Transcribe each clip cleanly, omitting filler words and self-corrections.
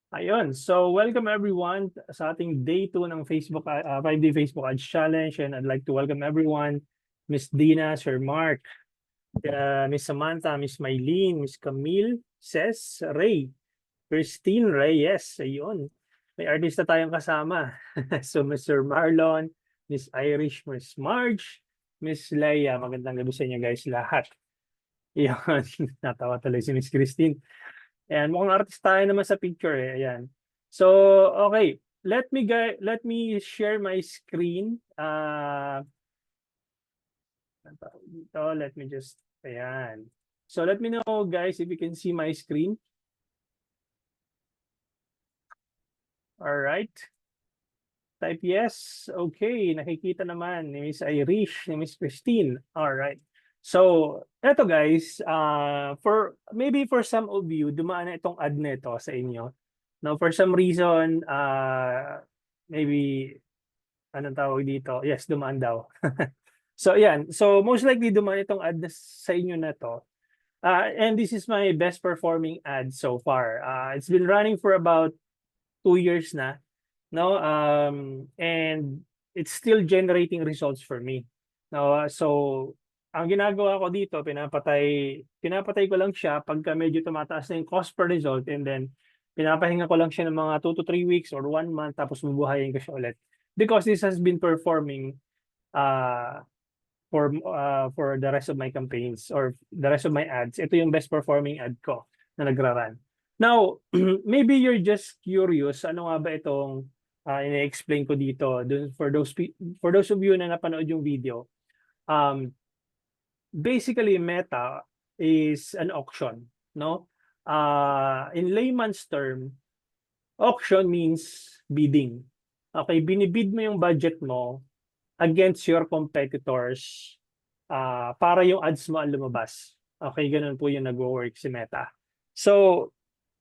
Ayun. So, welcome everyone sa ating day 2 ng Facebook 5-day Facebook Ads Challenge, and I'd like to welcome everyone, Miss Dina, Sir Mark, Miss Samantha, Miss Mylene, Miss Camille, Ces, Ray, Christine Reyes, ayun. May artista tayong kasama. So, Mr. Marlon, Miss Irish, Miss Marge, Miss Leia. Magandang gabi sa inyo guys lahat. Ayun. Natawa tuloy si Miss Christine. Ayan, mukhang artist tayo naman sa picture eh. Ayan. So, okay. Let me share my screen. Dito, let me just, ayan. So, let me know guys if you can see my screen. All right. Type yes. Okay, nakikita naman ni Miss Irish, ni Miss Christine. All right. So, eto guys, for some of you, dumaan na itong ad nito sa inyo. Now, for some reason, maybe, anong tawag dito? Yes, dumaan daw. So, yan. So, most likely dumaan itong ad sa inyo na to. And this is my best performing ad so far. It's been running for about 2 years na. No? And it's still generating results for me. No? So, ang ginagawa ko dito, pinapatay ko lang siya pagka medyo tumataas na yung cost per result, and then pinapahinga ko lang siya ng mga 2 to 3 weeks or 1 month, tapos bubuhayin ko siya ulit. Because this has been performing uh, for the rest of my campaigns or the rest of my ads. Ito yung best performing ad ko na nagra-run. Now, maybe you're just curious, ano nga ba itong ini-explain ko dito? For those of you na napanood yung video, basically Meta is an auction, no? In layman's term, auction means bidding. Okay, binibid mo yung budget mo against your competitors para yung ads mo ang lumabas. Okay, ganun po yung nag-work si Meta. So,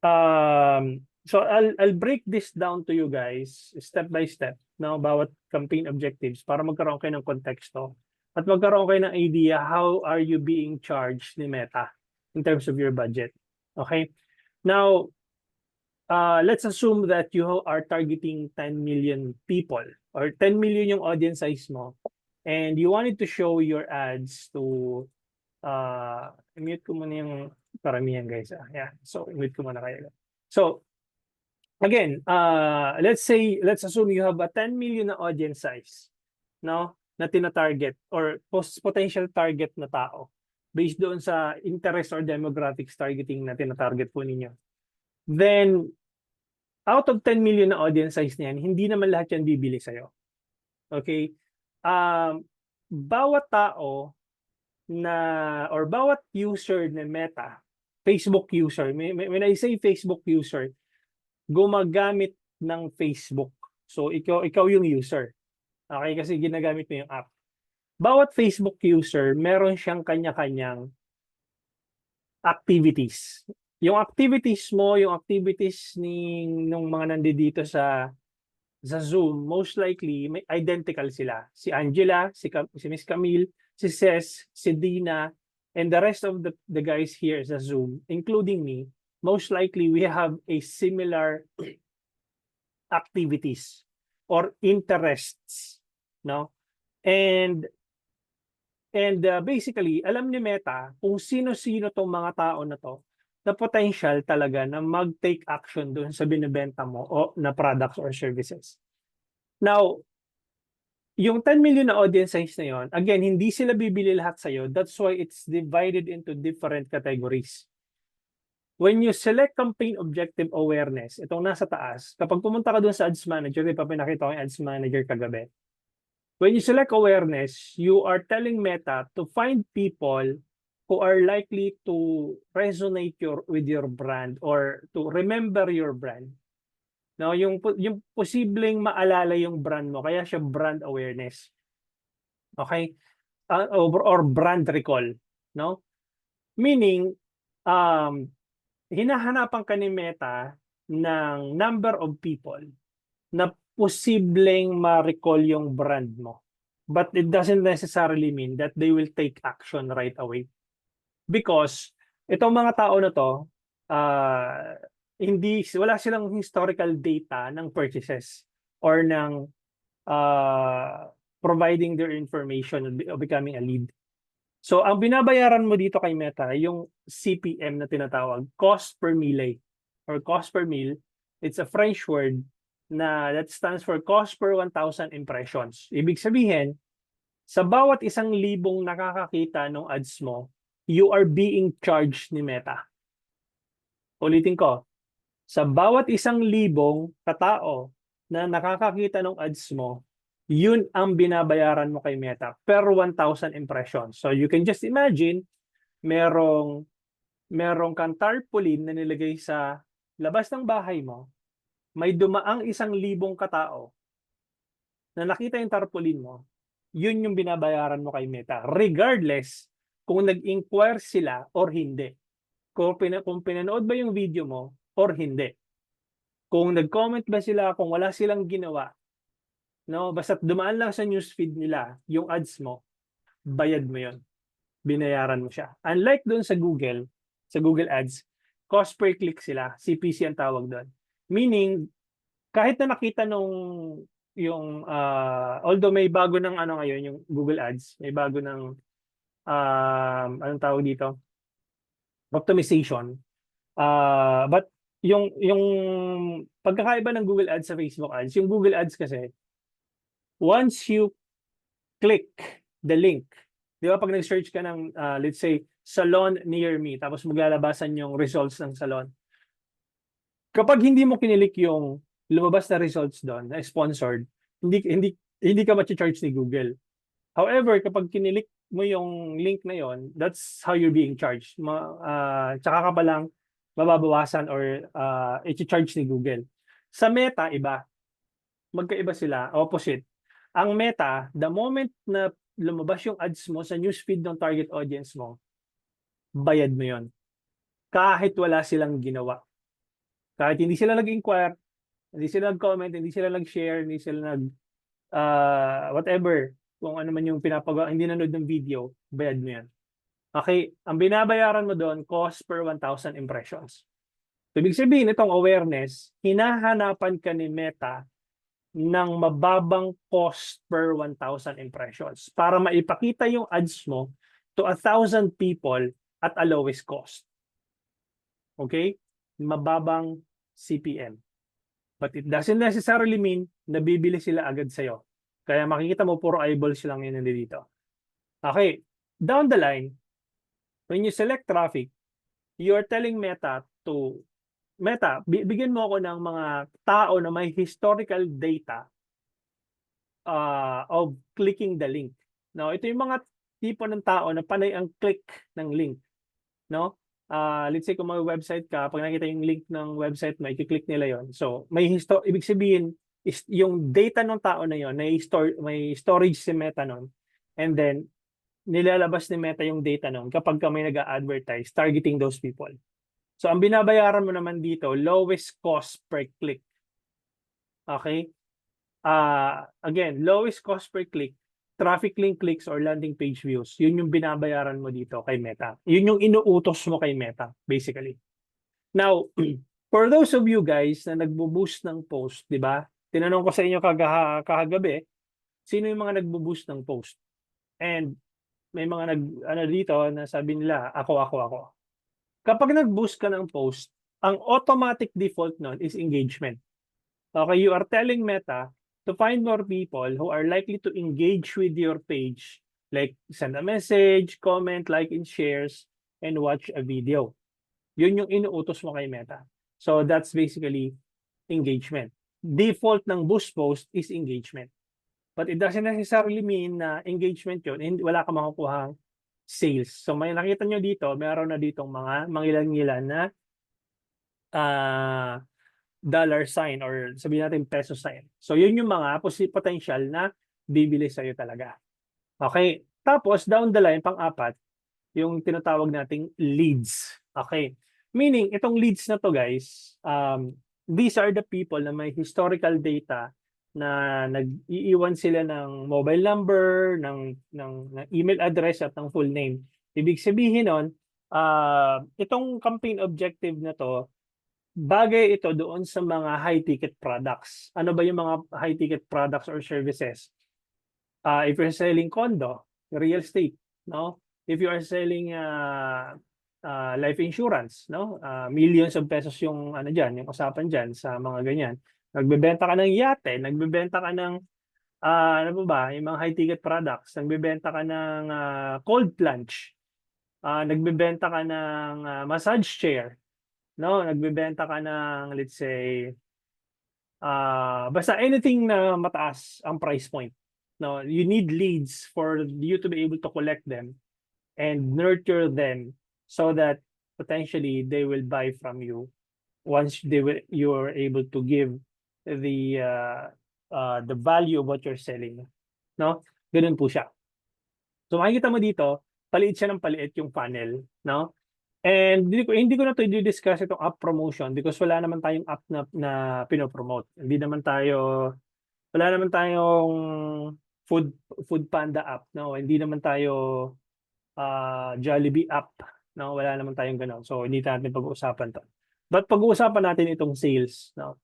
I'll break this down to you guys step by step, no, bawat campaign objectives para magkaroon kayo ng konteksto at magkaroon kayo ng idea how are you being charged ni Meta in terms of your budget. Okay? Now, let's assume that you are targeting 10 million people or 10 million yung audience size mo, and you wanted to show your ads to mute ko muna yung karamihan guys. Yeah. So, mute ko muna kayo. So, again, let's assume you have a 10 million na audience size, no? Na tina-target or potential target na tao based doon sa interest or demographics targeting na tina-target po ninyo. Then, out of 10 million na audience size niyan, hindi naman lahat yan bibili sa'yo. Okay? Bawat tao na or bawat user na Meta, Facebook user, when I say Facebook user, gumagamit ng Facebook. So ikaw yung user. Okay, kasi ginagamit mo yung app. Bawat Facebook user, meron siyang kanya-kanyang activities. Yung activities mo, yung activities ng mga nandito sa Zoom, most likely may identical sila. Si Angela, si Miss Camille, si Ces, si Dina, and the rest of the guys here sa Zoom, including me, most likely we have a similar activities or interests, no? And basically, alam ni Meta kung sino-sino tong mga tao na to na potential talaga na mag-take action doon sa binibenta mo o na products or services. Now, yung 10 million na audience size na yon, again, hindi sila bibili lahat sa'yo. That's why it's divided into different categories. When you select campaign objective awareness, itong nasa taas, kapag pumunta ka doon sa Ads Manager, di pa pinakita ko yung Ads Manager kagabi. When you select awareness, you are telling Meta to find people who are likely to resonate with your brand or to remember your brand. No, yung posibleng maalala yung brand mo, kaya siya brand awareness. Okay? Or brand recall, no? Meaning hinahanapan ka ni Meta ng number of people na posibleng ma-recall yung brand mo. But it doesn't necessarily mean that they will take action right away. Because itong mga tao na to, wala silang historical data ng purchases or ng providing their information of becoming a lead. So, ang binabayaran mo dito kay Meta, yung CPM na tinatawag, cost per mille or cost per mille. It's a French word that stands for cost per 1,000 impressions. Ibig sabihin, sa bawat 1,000 nakakakita ng ads mo, you are being charged ni Meta. Ulitin ko, sa bawat 1,000 katao na nakakakita ng ads mo, yun ang binabayaran mo kay Meta per 1,000 impressions. So you can just imagine, merong kang tarpaulin na nilagay sa labas ng bahay mo, may dumaang 1,000 katao na nakita yung tarpaulin mo, yun yung binabayaran mo kay Meta. Regardless kung nag-inquire sila or hindi. Kung pinanood ba yung video mo or hindi. Kung nag-comment ba sila, kung wala silang ginawa, no, basta dumaan lang sa newsfeed nila yung ads mo, bayad mo yon, binayaran mo siya. Unlike doon sa Google Ads, cost per click sila, CPC ang tawag doon. Meaning, kahit na nakita although may bago ng ngayon yung Google Ads, may bago ng anong tawag dito, optimization. But yung pagkakaiba ng Google Ads sa Facebook Ads, yung Google Ads kasi, once you click the link, di ba pag nag-search ka ng, let's say, salon near me, tapos maglalabasan yung results ng salon. Kapag hindi mo kinilik yung lumabas na results doon, na sponsored, hindi ka ma-charge ni Google. However, kapag kinilik mo yung link na yon, that's how you're being charged. Tsaka ka pa lang mababawasan or i-charge ni Google. Sa Meta, iba. Magkaiba sila, opposite. Ang Meta, the moment na lumabas yung ads mo sa newsfeed ng target audience mo, bayad mo yon. Kahit wala silang ginawa. Kahit hindi sila nag-inquire, hindi sila nag-comment, hindi sila nag-share, hindi sila whatever, kung ano man yung pinapagawa, hindi nanood ng video, bayad mo yan. Okay, ang binabayaran mo doon, cost per 1,000 impressions. So, ibig sabihin, itong awareness, hinahanapan ka ni Meta ng mababang cost per 1,000 impressions para maipakita yung ads mo to 1,000 people at a lowest cost. Okay? Mababang CPM. But it doesn't necessarily mean na bibili sila agad sa'yo. Kaya makikita mo, puro eyeballs lang yun nandito. Okay, down the line, when you select traffic, you are telling Meta, bigyan mo ako ng mga tao na may historical data of clicking the link. No, ito yung mga tipo ng tao na panay ang click ng link. No? Let's say kung may website ka, pag nakita yung link ng website mo, i-click nila yon. So, ibig sabihin, is yung data ng tao na yon, may storage si Meta nun. And then, nilalabas ni Meta yung data nun kapag ka may nag-advertise targeting those people. So, ang binabayaran mo naman dito, lowest cost per click. Okay? Again, lowest cost per click, traffic link clicks or landing page views, yun yung binabayaran mo dito kay Meta. Yun yung inuutos mo kay Meta, basically. Now, for those of you guys na nagbo-boost ng post, di ba? Tinanong ko sa inyo kagabi, sino yung mga nagbo-boost ng post? And may mga dito na sabi nila, ako. Kapag nag-boost ka ng post, ang automatic default nun is engagement. Okay, you are telling Meta to find more people who are likely to engage with your page, like send a message, comment, like, and shares, and watch a video. Yun yung inuutos mo kay Meta. So that's basically engagement. Default ng boost post is engagement. But it doesn't necessarily mean na engagement yun, wala ka makukuhang sales. So may nakita nyo dito, meron na ditong mga mangilan-ngilan na dollar sign or sabihin natin peso sign. So yun yung mga potential na bibili sa'yo talaga. Okay. Tapos down the line, pang-apat, yung tinatawag nating leads. Okay. Meaning, itong leads na to guys, these are the people na may historical data na nag-iiwan sila ng mobile number, ng email address at ng full name. Ibig sabihin nun, itong campaign objective na to, bagay ito doon sa mga high-ticket products. Ano ba yung mga high-ticket products or services? If you're selling condo, real estate, no? If you are selling life insurance, no? Millions of pesos yung ano diyan, yung usapan diyan sa mga ganyan. Nagbebenta ka ng yate, nagbebenta ka ng ano pa ba, yung mga high-ticket products, nagbebenta ka ng cold plunge, nagbebenta ka ng massage chair, no? Nagbebenta ka ng, let's say, basta anything na mataas ang price point. No, you need leads for you to be able to collect them and nurture them so that potentially they will buy from you once you are able to give the value of what you're selling. No? Ganun po siya. So makikita mo dito, paliit siya ng paliit yung funnel, no? And hindi ko na to i-discuss itong app promotion because wala naman tayong app na pinopromote. Wala naman tayong food food panda app, no? Hindi naman tayo Jollibee app, no? Wala naman tayong gano'n. So hindi natin pag-uusapan 'to. But pag-uusapan natin itong sales, no?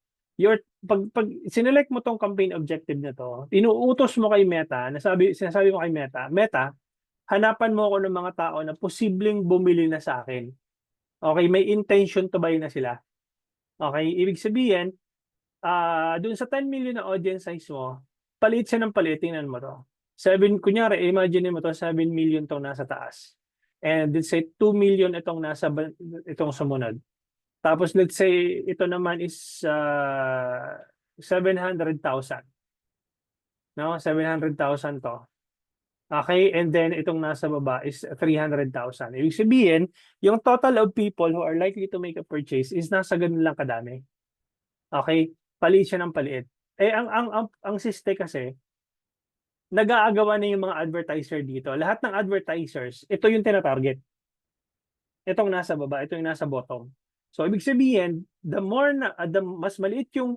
Pag sinelect mo tong campaign objective na 'to, inuutos mo kay Meta, sinasabi mo kay Meta, "Meta, hanapan mo ako ng mga tao na posibleng bumili na sa akin." Okay, may intention to buy na sila. Okay, ibig sabihin, dun sa 10 million na audience size mo, paliit siya ng paliit, tingnan mo 'to. Kunyari imagine mo 'to, 7 million 'tong nasa taas. And let's say 2 million itong sumunod. Tapos let's say ito naman is 700,000, no? 700,000 'to. Okay, and then itong nasa baba is 300,000. Ibig sabihin, yung total of people who are likely to make a purchase is nasa ganun lang kadami. Okay? Paliit siya ng paliit. Eh ang siste kasi nag-aagawan na yung mga advertiser dito. Lahat ng advertisers, ito yung tina-target. Itong nasa baba, ito yung nasa bottom. So ibig sabihin, the mas maliit yung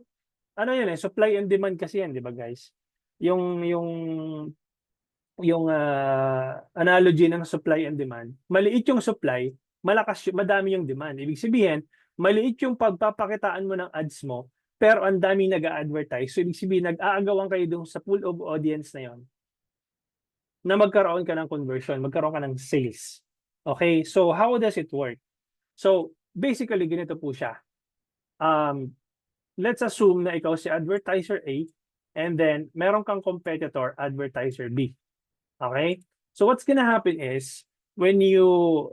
ano yun supply and demand kasi yan, 'di ba guys? Yung analogy ng supply and demand. Maliit yung supply, madami yung demand. Ibig sabihin, maliit yung pagpapakitaan mo ng ads mo, pero ang daming nag-a-advertise. So ibig sabihin, nag-aagawan kayo dun sa pool of audience na yon na magkaroon ka ng conversion, magkaroon ka ng sales. Okay? So how does it work? So basically, ganito po siya. Let's assume na ikaw si advertiser A and then meron kang competitor, advertiser B. Okay? So what's gonna happen is when you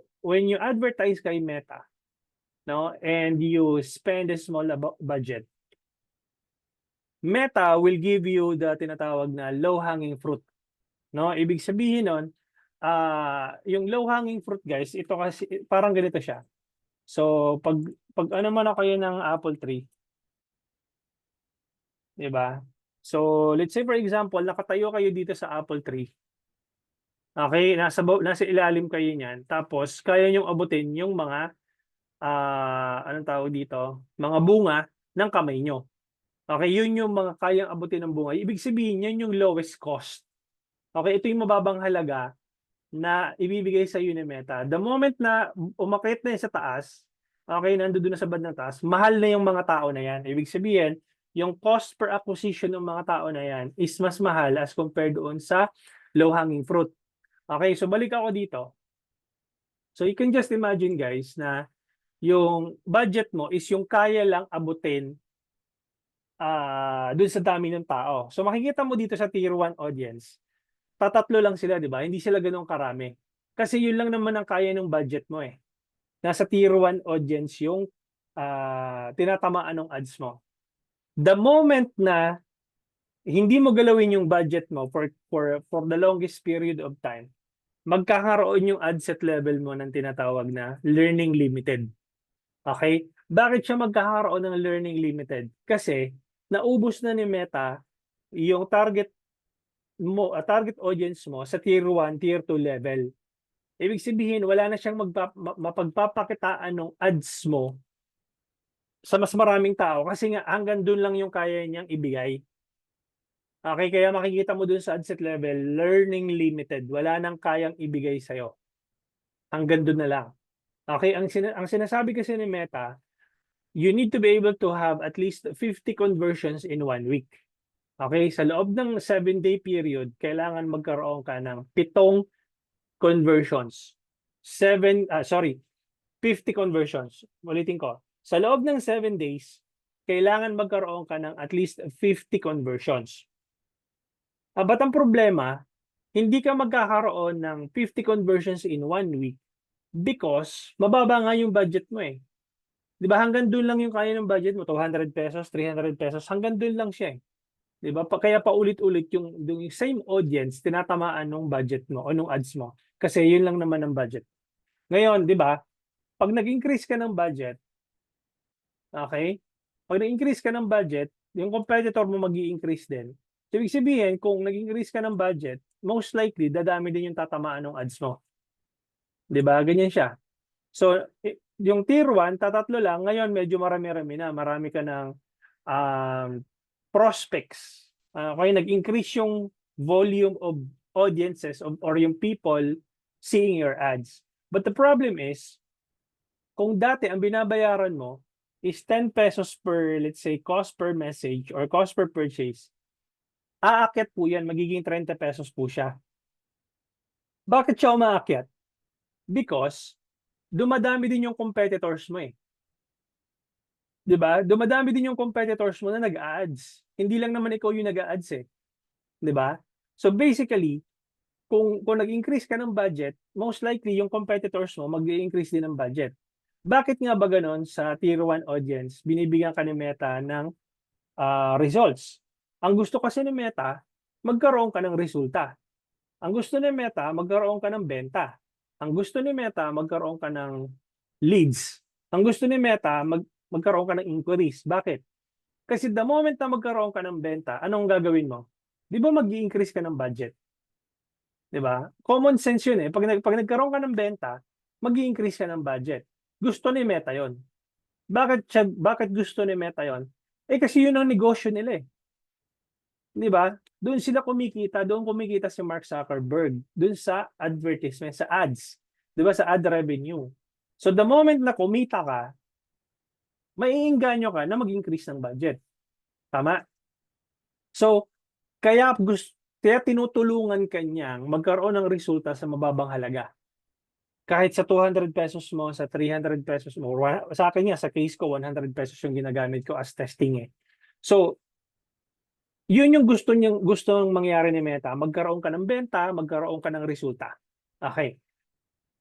advertise kay Meta, no, and you spend a small budget, Meta will give you the tinatawag na low-hanging fruit. No, ibig sabihin nun, yung low-hanging fruit guys, ito kasi parang ganito siya. So pag ano man ako kayo ng apple tree, 'di ba? So let's say for example, nakatayo kayo dito sa apple tree. Okay, nasa ilalim kayo niyan. Tapos kaya niyong abutin yung mga anong tawag dito, mga bunga ng kamay niyo. Okay, yun yung mga kayang abutin ng bunga. Ibig sabihin, yan yung lowest cost. Okay, ito yung mababang halaga na ibibigay sa iyo ni Meta. The moment na umakyat na yan sa taas, okay, nandoon na sa bandang taas, mahal na yung mga tao na yan. Ibig sabihin, yung cost per acquisition ng mga tao na yan is mas mahal as compared doon sa low-hanging fruit. Okay, so balik ako dito. So you can just imagine guys na yung budget mo is yung kaya lang abutin dun sa dami ng tao. So makikita mo dito sa tier 1 audience, tatatlo lang sila, di ba? Hindi sila ganoon karami. Kasi yun lang naman ang kaya ng budget mo eh. Nasa tier 1 audience yung tinatamaan ng ads mo. The moment na hindi mo galawin yung budget mo for the longest period of time, magkakaroon yung ad set level mo ng tinatawag na learning limited. Okay? Bakit siya magkakaroon ng learning limited? Kasi naubos na ni Meta yung target target audience mo sa tier 1, tier 2 level. Ibig sabihin, wala na siyang mapagpapakitaan ng ads mo sa mas maraming tao kasi nga hanggang doon lang yung kaya niyang ibigay. Okay, kaya makikita mo doon sa ad set level, learning limited. Wala nang kayang ibigay sa'yo. Hanggang doon na lang. Okay, ang sinasabi kasi ni Meta, you need to be able to have at least 50 conversions in 1 week. Okay? Sa loob ng 7-day period, kailangan magkaroon ka ng 7 conversions. 50 conversions. Ulitin ko. Sa loob ng 7 days, kailangan magkaroon ka ng at least 50 conversions. Ba't ang problema, hindi ka magkakaroon ng 50 conversions in 1 week because mababa nga yung budget mo eh. Di ba hanggang doon lang yung kaya ng budget mo, 200 pesos, 300 pesos, hanggang doon lang siya eh. Di ba? Kaya paulit-ulit yung same audience, tinatamaan ng budget mo o ng ads mo. Kasi yun lang naman ang budget. Ngayon, di ba, pag nag-increase ka ng budget, okay? Pag nag-increase ka ng budget, yung competitor mo mag-i-increase din. So, ibig sabihin, kung nag-increase ka ng budget, most likely, dadami din yung tatamaan ng ads mo. Di ba? Ganyan siya. So, yung tier 1, tatatlo lang. Ngayon, medyo marami-rami na. Marami ka ng prospects. Kaya nag-increase yung volume of audiences or yung people seeing your ads. But the problem is, kung dati ang binabayaran mo is 10 pesos per, let's say, cost per message or cost per purchase, aakyat po yan, magiging 30 pesos po siya. Bakit siya umaakyat? Because dumadami din yung competitors mo eh. 'Di ba? Dumadami din yung competitors mo na nag-a-ads. Hindi lang naman ikaw yung nag-a-ads eh. 'Di ba? So basically, kung nag-increase ka ng budget, most likely yung competitors mo mag-i-increase din ng budget. Bakit nga ba ganon sa tier 1 audience, binibigyan ka ni Meta ng results? Ang gusto kasi ni Meta, magkaroon ka ng resulta. Ang gusto ni Meta, magkaroon ka ng benta. Ang gusto ni Meta, magkaroon ka ng leads. Ang gusto ni Meta, magkaroon ka ng inquiries. Bakit? Kasi the moment na magkaroon ka ng benta, anong gagawin mo? Di ba mag-i-increase ka ng budget? Di ba? Common sense yun eh. Pag nagkaroon ka ng benta, mag-i-increase ka ng budget. Gusto ni Meta yon. Bakit gusto ni Meta yon? Kasi yun ang negosyo nila eh. Di ba? Doon sila kumikita, doon kumikita si Mark Zuckerberg, doon sa advertisement, sa ads. Di ba? Sa ad revenue. So the moment na kumita ka, maiinganyo ka na mag-increase ng budget. Tama? So, kaya tinutulungan kanyang magkaroon ng resulta sa mababang halaga. Kahit sa 200 pesos mo, sa 300 pesos mo, sa akin nga, sa case ko, 100 pesos yung ginagamit ko as testing eh. So, yun yung gustong mangyari ni Meta. Magkaroon ka ng benta, magkaroon ka ng resulta. Okay.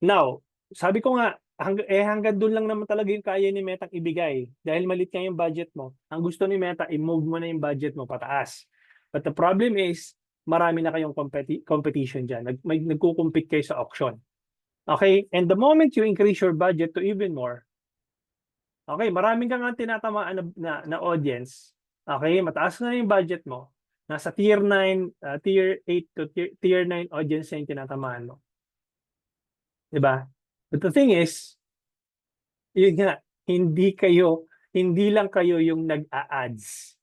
Now, sabi ko nga, hanggang doon lang naman talaga yung kaya ni Meta ibigay. Dahil malit nga yung budget mo. Ang gusto ni Meta, i-move mo na yung budget mo pataas. But the problem is, marami na kayong competition dyan. Nagkukumpit kayo sa auction. Okay? And the moment you increase your budget to even more, okay, maraming kang tinatamaan na audience. Okay, mataas na yung budget mo. Nasa tier 9, tier 8 to tier 9 audience na yung tinatamaan mo. Diba? But the thing is, yun nga, hindi lang kayo yung nag-a-ads.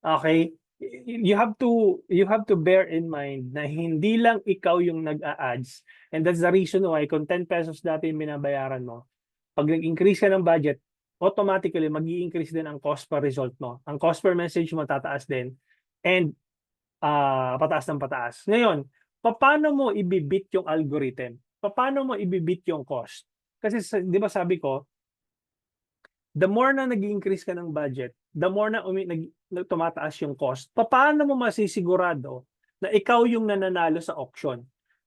Okay? You have to bear in mind na hindi lang ikaw yung nag-a-ads. And that's the reason why kung 10 pesos dati yung binabayaran mo, pag nag-increase ka ng budget, automatically mag-i-increase din ang cost per result mo. Ang cost per message mo tataas din. And pataas ng pataas. Ngayon, paano mo ibibit yung algorithm? Paano mo ibibit yung cost? Kasi di ba sabi ko, the more na nag-increase ka ng budget, the more na tumataas yung cost. Paano mo masisigurado na ikaw yung nananalo sa auction?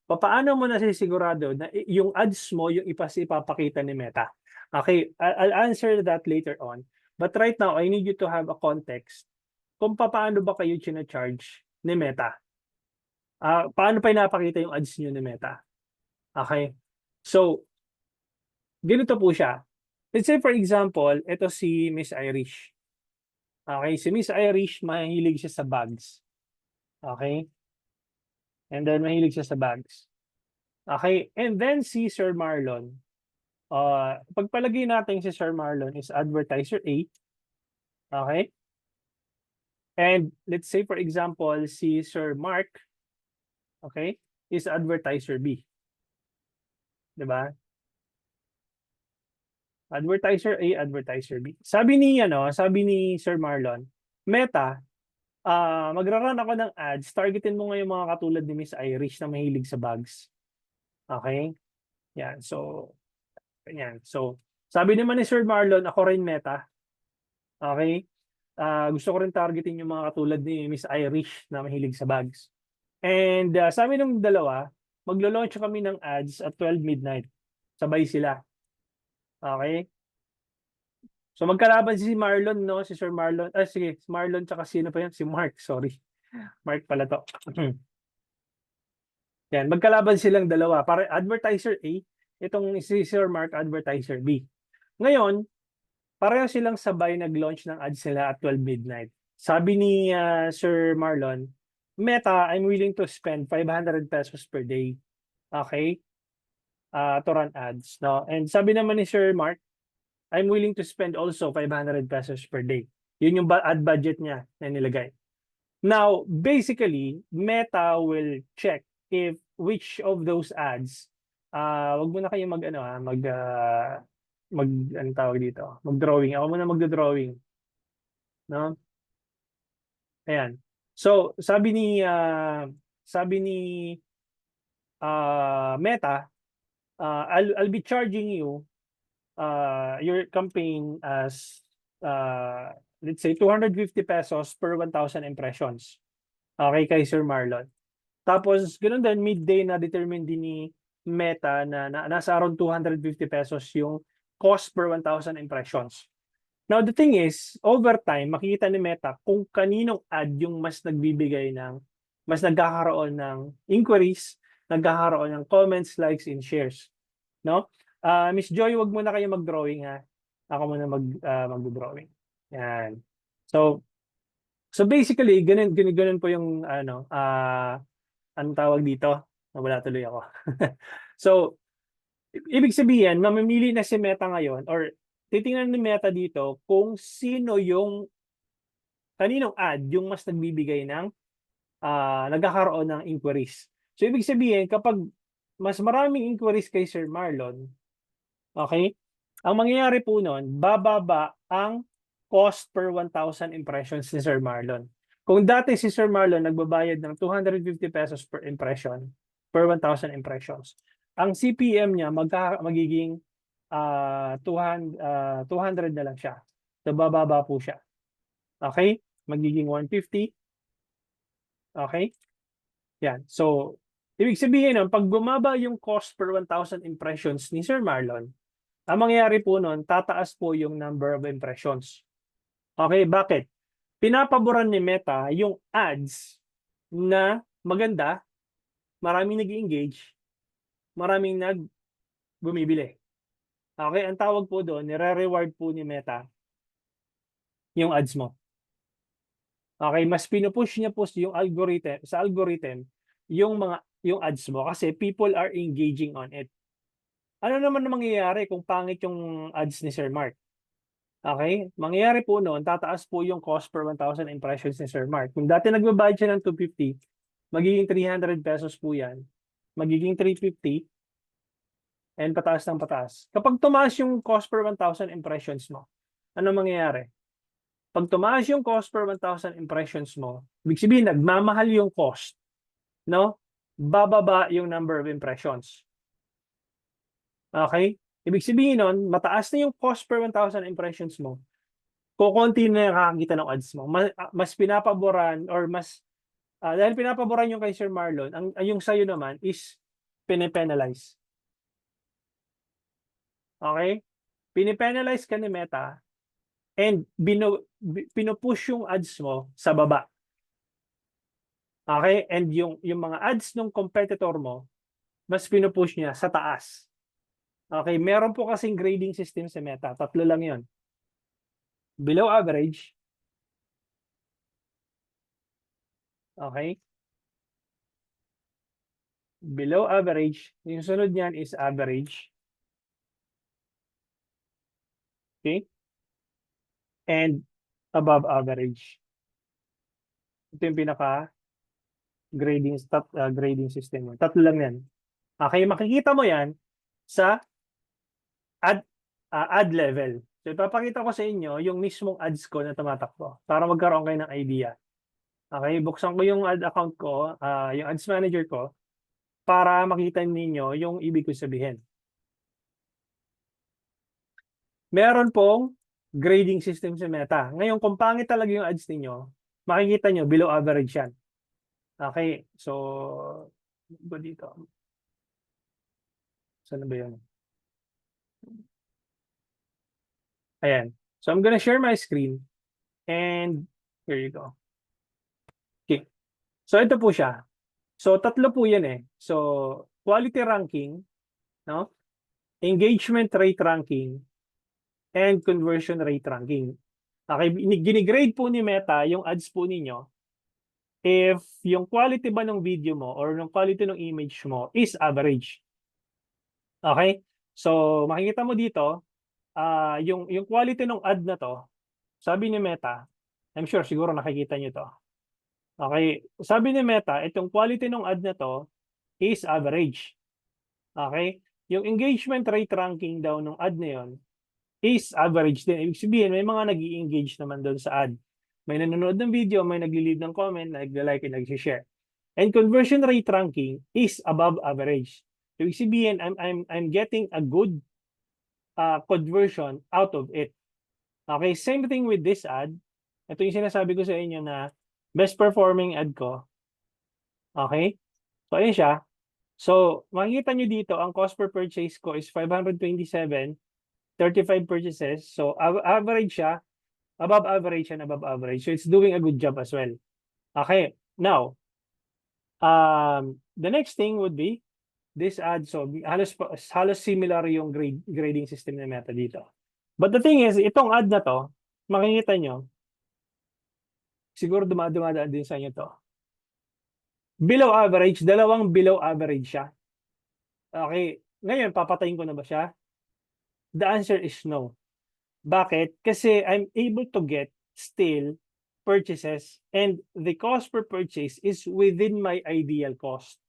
Paano mo nasisigurado na yung ads mo yung ipapakita ni Meta? Okay, I'll answer that later on. But right now, I need you to have a context kung paano ba kayo charge ni Meta. Paano pa inapakita yung ads nyo ni Meta? Okay? So, ganito po siya. Let's say for example, ito si Miss Irish. Okay, si Miss Irish, mahilig siya sa bags. Okay? And then, mahilig siya sa bags. Okay? And then, si Sir Marlon. Pagpalagay natin si Sir Marlon is advertiser A. Okay? And let's say for example, si Sir Mark, okay, is advertiser B. Diba? Advertiser A, advertiser B. Sabi ni Sir Marlon, Meta, magra-run ako ng ads, targetin mo nga yung mga katulad ni Miss Irish na mahilig sa bags. Okay? Yan. So, yan. So, sabi naman ni Sir Marlon, ako rin Meta. Okay? Gusto ko rin targetin yung mga katulad ni Miss Irish na mahilig sa bags. And sabi ng dalawa, maglo-launch kami ng ads at 12 midnight. Sabay sila. Okay? So magkalaban si Marlon, no? Si Sir Marlon. Sige, si Marlon tsaka sino pa yan? Si Mark, sorry. Mark pala to. Yan, magkalaban silang dalawa. Para advertiser A, itong si Sir Mark, advertiser B. Ngayon, pareho silang sabay nag-launch ng ads nila at 12 midnight. Sabi ni Sir Marlon, Meta, I'm willing to spend 500 pesos per day. Okay? To run ads. No? And sabi naman ni Sir Mark, I'm willing to spend also 500 pesos per day. Yun yung ad budget niya na nilagay. Now, basically, Meta will check if which of those ads, wag mo na kayo ano tawag dito, mag-drawing. Ako muna magdo-drawing. No? Ayan. So, sabi ni Meta, I'll be charging you your campaign as let's say 250 pesos per 1,000 impressions. Okay, kay Sir Marlon. Tapos, ganoon din, midday na determine din ni Meta na nasa around 250 pesos yung cost per 1,000 impressions. Now, the thing is, over time, makikita ni Meta kung kaninong ad yung mas nagkakaroon ng inquiries, nagkakaroon ng comments, likes, and shares. No? Miss Joy, wag muna kayo mag-drawing ha. Ako muna mag-drawing. Yan. So basically, ganun po yung anong tawag dito? Nawala tuloy ako. So, ibig sabihin, mamimili na si Meta ngayon or titingnan ni Meta dito kung kaninong ad yung mas nagbibigay ng nagkakaroon ng inquiries. So, ibig sabihin, kapag mas maraming inquiries kay Sir Marlon, okay, ang mangyayari po nun, bababa ang cost per 1,000 impressions ni Sir Marlon. Kung dati si Sir Marlon nagbabayad ng 250 pesos per impression, per 1,000 impressions, ang CPM niya magiging 200 na lang siya. So, bababa po siya. Okay? Magiging 150. Okay? Yan. So, ibig sabihin nun, pag bumaba yung cost per 1,000 impressions ni Sir Marlon, ang mangyayari po nun, tataas po yung number of impressions. Okay, bakit? Pinapaboran ni Meta yung ads na maganda, maraming nag-engage, maraming bumibili. Okay, ang tawag po doon, nire-reward po ni Meta yung ads mo. Okay, mas pinupush niya po yung algorithm yung ads mo kasi people are engaging on it. Ano naman ang mangyayari kung pangit yung ads ni Sir Mark? Okay? Mangyayari po noon, tataas po yung cost per 1,000 impressions ni Sir Mark. Kung dati nagbabayad siya ng 250, magiging 300 pesos po yan. Magiging 350 and pataas ng pataas. Kapag tumaas yung cost per 1,000 impressions mo, ano mangyayari? Pag tumaas yung cost per 1,000 impressions mo, ibig sabihin, nagmamahal yung cost. No? Bababa yung number of impressions. Okay? Ibig sabihin nun, mataas na yung cost per 1,000 impressions mo, kukunti na nakakakita ng ads mo. Mas pinapaboran or dahil pinapaboran yung kay Sir Marlon, yung sa'yo naman is pinipenalize. Okay? Pinipenalize ka ni Meta and pinupush yung ads mo sa baba. Okay? And yung mga ads ng competitor mo, mas pinupush niya sa taas. Okay, meron po kasing grading system sa Meta. 3 lang 'yon. Below average. Okay? Below average. Yung sunod niyan is average. Okay? And above average. Ito yung pinaka grading system mo. 3 lang 'yan. Okay, makikita mo 'yan sa ad level. So ipapakita ko sa inyo yung mismong ads ko na tumatakbo para magkaroon kayo ng idea. Okay, buksan ko yung ad account ko, yung ads manager ko para makita ninyo yung ibig ko sabihin. Meron pong grading system sa Meta. Ngayon, kung pangit talaga yung ads ninyo, makikita nyo below average yan. Okay, so go dito. Saan na ba yun? Ayan. So I'm gonna share my screen and here you go. Okay. So ito po siya. So tatlo po yan eh. So quality ranking, no? Engagement rate ranking, and conversion rate ranking. Okay, ginigrade po ni Meta yung ads po ninyo if yung quality ba ng video mo or yung quality ng image mo is average. Okay? So makikita mo dito, yung quality ng ad na to, sabi ni Meta, I'm sure siguro nakikita niyo to. Okay, sabi ni Meta, itong quality ng ad na to is average. Okay? Yung engagement rate ranking daw ng ad na yon is average din. Ibig sabihin, may mga nag-i-engage naman doon sa ad. May nanonood ng video, may nagli-leave ng comment, nag-like, and nag-share. And conversion rate ranking is above average. Ibig sabihin, I'm getting a good conversion out of it. Okay, same thing with this ad. Ito yung sinasabi ko sa inyo na best performing ad ko. Okay? So, ayun siya. So, makikita nyo dito, ang cost per purchase ko is 527, 35 purchases. So, average siya, above average and above average. So, it's doing a good job as well. Okay. Now, the next thing would be this ad. So, halos similar yung grading system ng Meta dito. But the thing is, itong ad na to, makikita nyo, siguro dumadaan din sa inyo to. Below average, dalawang below average siya. Okay. Ngayon, papatayin ko na ba siya? The answer is no. Bakit? Kasi I'm able to get still purchases and the cost per purchase is within my ideal cost.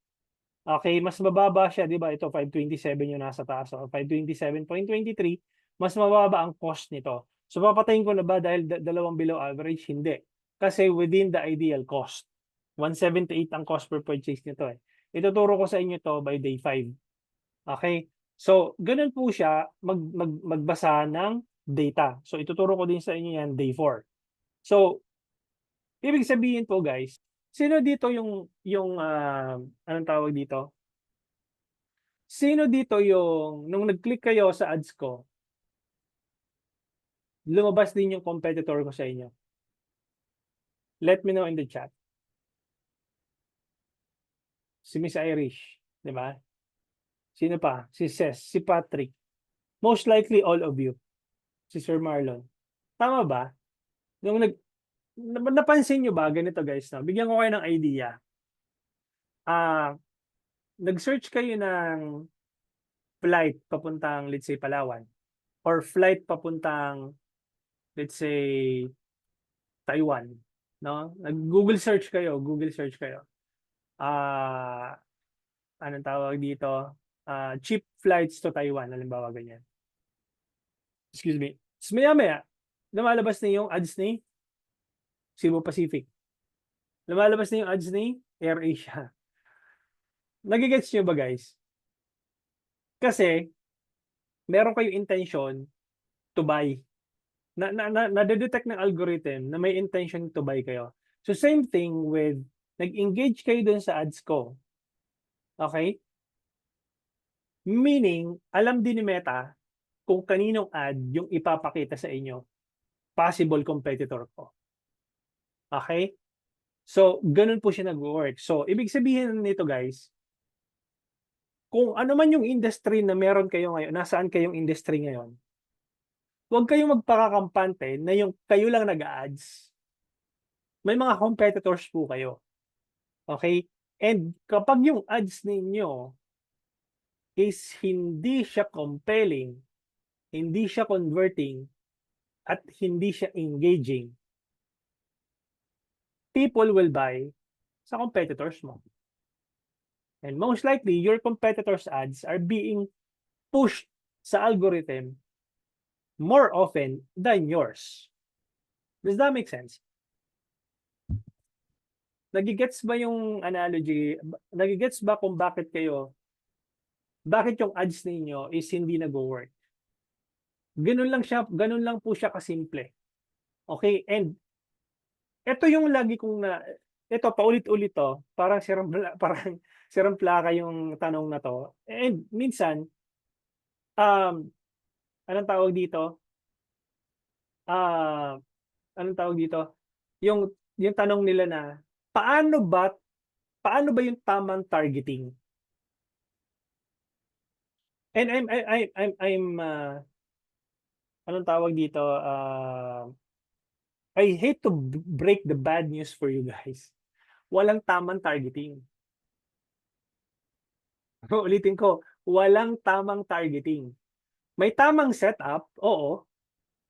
Okay, mas mababa siya, di ba? Ito, 527 yung nasa taas. So, 527.23, mas mababa ang cost nito. So, papatayin ko na ba dahil dalawang below average? Hindi. Kasi within the ideal cost. 178 ang cost per purchase nito eh. Ituturo ko sa inyo to by day 5. Okay? So, ganun po siya magbasa ng data. So, ituturo ko din sa inyo yan day 4. So, ibig sabihin po guys, sino dito yung anong tawag dito? Sino dito yung nung nag-click kayo sa ads ko, lumabas din yung competitor ko sa inyo? Let me know in the chat. Si Miss Irish, di ba? Sino pa? Si Ces, si Patrick. Most likely all of you. Si Sir Marlon. Tama ba? Nung napansin nyo ba, ganito guys, no? Bigyan ko kayo ng idea. Nag-search kayo ng flight papuntang, let's say, Palawan. Or flight papuntang, let's say, Taiwan. No? Nag-Google search kayo. Google search kayo. Anong tawag dito? Cheap flights to Taiwan. Halimbawa, ganyan. Excuse me. So, maya-maya, lumalabas na yung ads ni Cebu Pacific. Lumalabas na yung ads ni AirAsia. Nagigets nyo ba guys? Kasi, meron kayong intention to buy. Na-detect ng algorithm na may intention to buy kayo. So, same thing with, nag-engage kayo dun sa ads ko. Okay? Meaning, alam din ni Meta kung kaninong ad yung ipapakita sa inyo. Possible competitor ko. Okay? So, ganun po siya nag-work. So, ibig sabihin nito guys, kung ano man yung industry na meron kayo ngayon, nasaan kayong industry ngayon, huwag kayong magpakakampante na yung kayo lang nag-ads. May mga competitors po kayo. Okay? And kapag yung ads ninyo is hindi siya compelling, hindi siya converting, at hindi siya engaging, people will buy sa competitors mo. And most likely, your competitors' ads are being pushed sa algorithm more often than yours. Does that make sense? Nagigets ba yung analogy? Nagigets ba kung bakit yung ads ninyo is hindi nagwo-work? Ganun lang po siya kasimple. Okay? And ito yung lagi kong ito paulit-ulit to, parang parang sirang plaka yung tanong na to. And minsan, um, anong tawag dito? Ah, anong tawag dito? Yung tanong nila na paano ba paano ba yung tamang targeting? And anong tawag dito? I hate to break the bad news for you guys. Walang tamang targeting. Ulitin ko, walang tamang targeting. May tamang setup, oo.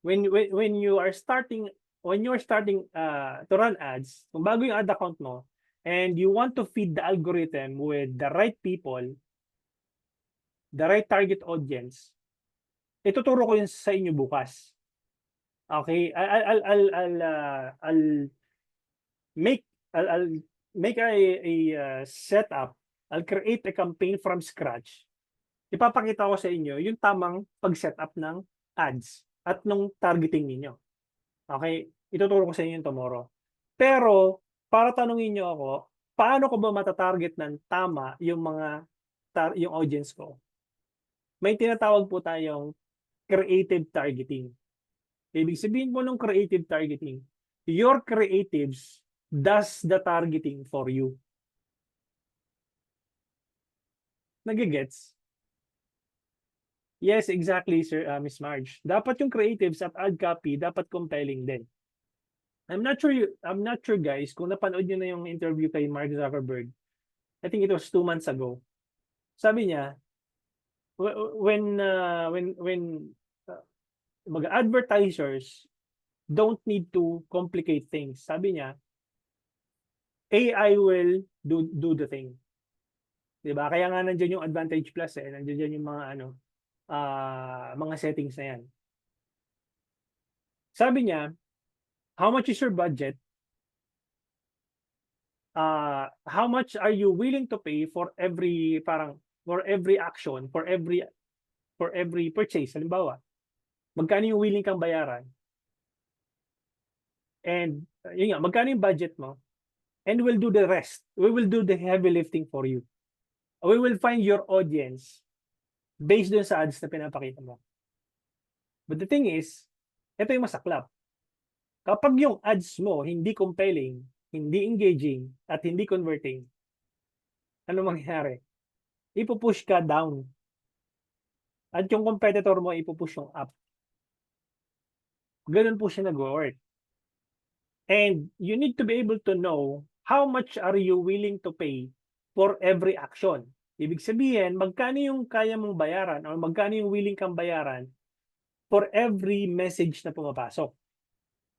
When you're starting to run ads, kung bago yung ad account mo, and you want to feed the algorithm with the right people, the right target audience, ituturo ko yun sa inyo bukas. Okay? I'll make I'll make a setup. I'll create a campaign from scratch. Ipapakita ko sa inyo yung tamang pag-setup ng ads at nung targeting ninyo. Okay? Ituturo ko sa inyo tomorrow. Pero para tanungin niyo ako, paano ko ba mata-target ng tama yung yung audience ko? May tinatawag po tayong creative targeting. Ibig sabihin po ng creative targeting, your creatives does the targeting for you. Nagigets? Yes, exactly, Sir Miss Marge. Dapat yung creatives at ad copy dapat compelling din. I'm not sure guys kung napanood niyo na yung interview kay Mark Zuckerberg. I think it was 2 months ago. Sabi niya, when mag-advertisers don't need to complicate things. Sabi niya, AI will do the thing. 'Di ba? Kaya nga nandiyan yung Advantage Plus eh, nandiyan yung mga mga settings na 'yan. Sabi niya, how much is your budget? How much are you willing to pay for every action, for every purchase halimbawa? Magkano yung willing kang bayaran? And yun nga, magkano yung budget mo? And we'll do the rest. We will do the heavy lifting for you. We will find your audience based dun sa ads na pinapakita mo. But the thing is, ito yung masaklap. Kapag yung ads mo hindi compelling, hindi engaging, at hindi converting, ano mangyayari? Ipupush ka down. At yung competitor mo, ipupush yung up. Ganun po siya nag-work. And you need to be able to know how much are you willing to pay for every action. Ibig sabihin, magkano yung kaya mong bayaran or magkano yung willing kang bayaran for every message na pumapasok.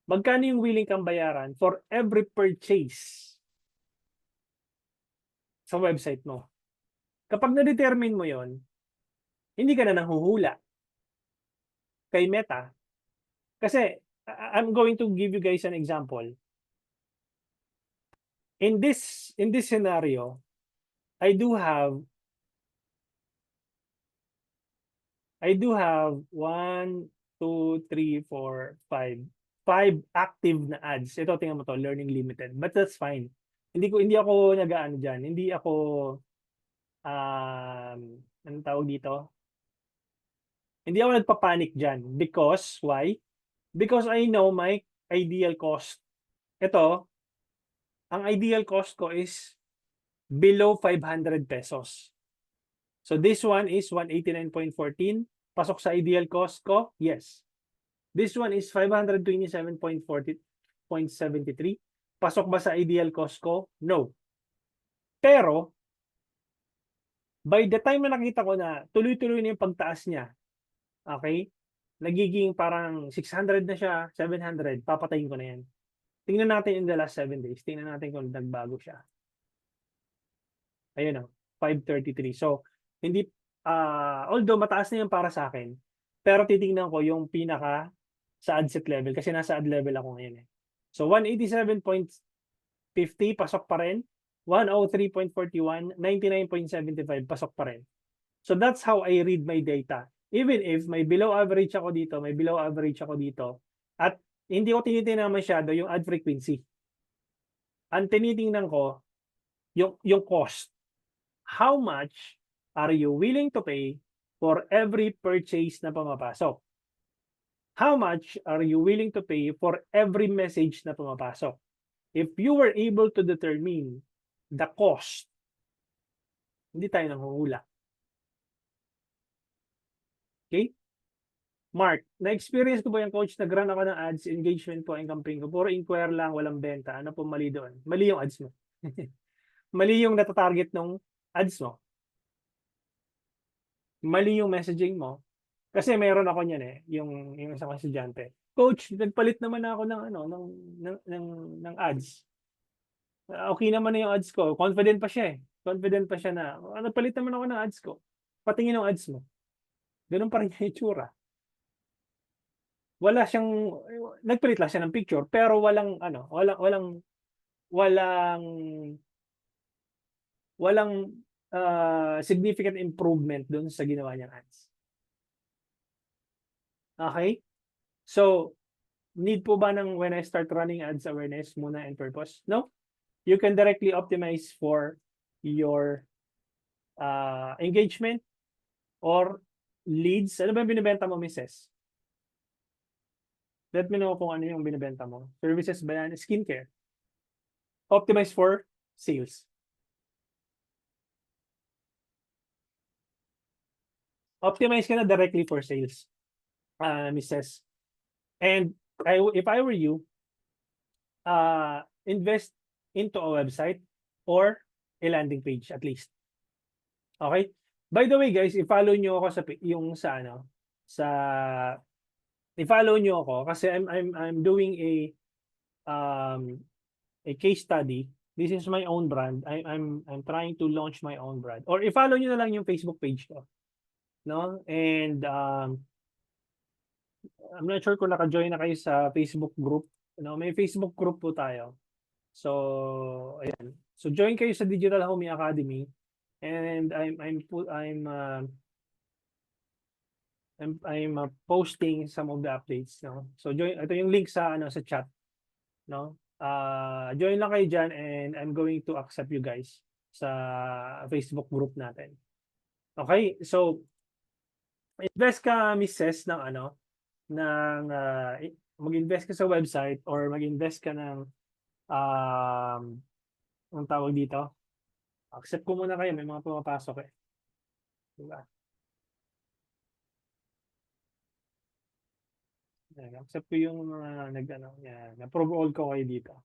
Magkano yung willing kang bayaran for every purchase sa website mo. Kapag na-determine mo yon, hindi ka na nanghuhula kay Meta. Kasi, I'm going to give you guys an example. In this scenario, I do have 1, 2, 3, 4, 5. 5 active na ads. Ito, tingnan mo to, learning limited. But that's fine. Hindi ako nag-aano diyan. Hindi ako anong tawag dito? Hindi ako nagpa-panic diyan because why? Because I know my ideal cost. Ito, ang ideal cost ko is below 500 pesos. So this one is 189.14. Pasok sa ideal cost ko? Yes. This one is 527.73. Pasok ba sa ideal cost ko? No. Pero, by the time na nakita ko na tuloy-tuloy na yung pagtaas niya, okay, nagiging parang 600 na siya, 700, papatayin ko na yan. Tingnan natin in the last 7 days. Tingnan natin kung nagbago siya. Ayun o, 533. So, hindi, although mataas na yan para sa akin, Pero titingnan ko yung pinaka sa ad set level kasi nasa ad level ako ngayon eh. So 187.50 pasok pa rin. 103.41, 99.75 pasok pa rin. So that's how I read my data. Even if may below average ako dito, may below average ako dito, at hindi ko tinitingnan masyado yung ad frequency. Ang tinitingnan ko, yung cost. How much are you willing to pay for every purchase na pumapasok? How much are you willing to pay for every message na pumapasok? If you were able to determine the cost, hindi tayo nanghuhula. Okay? Mark, na-experience ko ba yung coach, nag-run ako ng ads, engagement ko, ang campaign ko, puro inquire lang, walang benta. Ano po mali doon? Mali yung ads mo. Mali yung natatarget ng ads mo. Mali yung messaging mo. Kasi meron ako niyan eh, yung isang estudyante. Coach, nagpalit naman ako ng ano, ng ads. Okay naman na yung ads ko. Confident pa siya eh. Confident pa siya na, nagpalit naman ako ng ads ko. Patingin ng ads mo. Ganun pa rin yung itsura. Wala siyang, nagpalit lang siya ng picture, pero walang, ano, walang, walang significant improvement dun sa ginawa niyang ads. Okay? So, need po ba ng when I start running ads awareness muna and purpose? No? You can directly optimize for your engagement or leads. Ano ba yung binibenta mo, Mrs.? Let me know kung ano yung binibenta mo. Services ba yan? Skincare. Optimize for sales. Optimize ka na directly for sales, Mrs. And if I were you, invest into a website or a landing page at least. Okay? By the way, guys, i-follow nyo ako sa yung sa ano, sa i-follow nyo ako kasi I'm doing a case study. This is my own brand. I'm trying to launch my own brand. Or i-follow nyo na lang yung Facebook page ko. No? And I'm not sure kung naka-join na kayo sa Facebook group. No, may Facebook group po tayo. So, ayan. So join kayo sa Digital Homey Academy and I'm posting some of the updates, no. So join, ito yung link sa ano sa chat, no. Join lang kayo diyan and I'm going to accept you guys sa Facebook group natin. Okay? So invest ka, Mrs. ng ano ng mag-invest ka sa website or mag-invest ka ng ang tawag dito. Accept ko muna kayo, may mga pumapasok eh. Diba? Accept ko yung mga nag-ano, yan. Approve all ko kayo dito.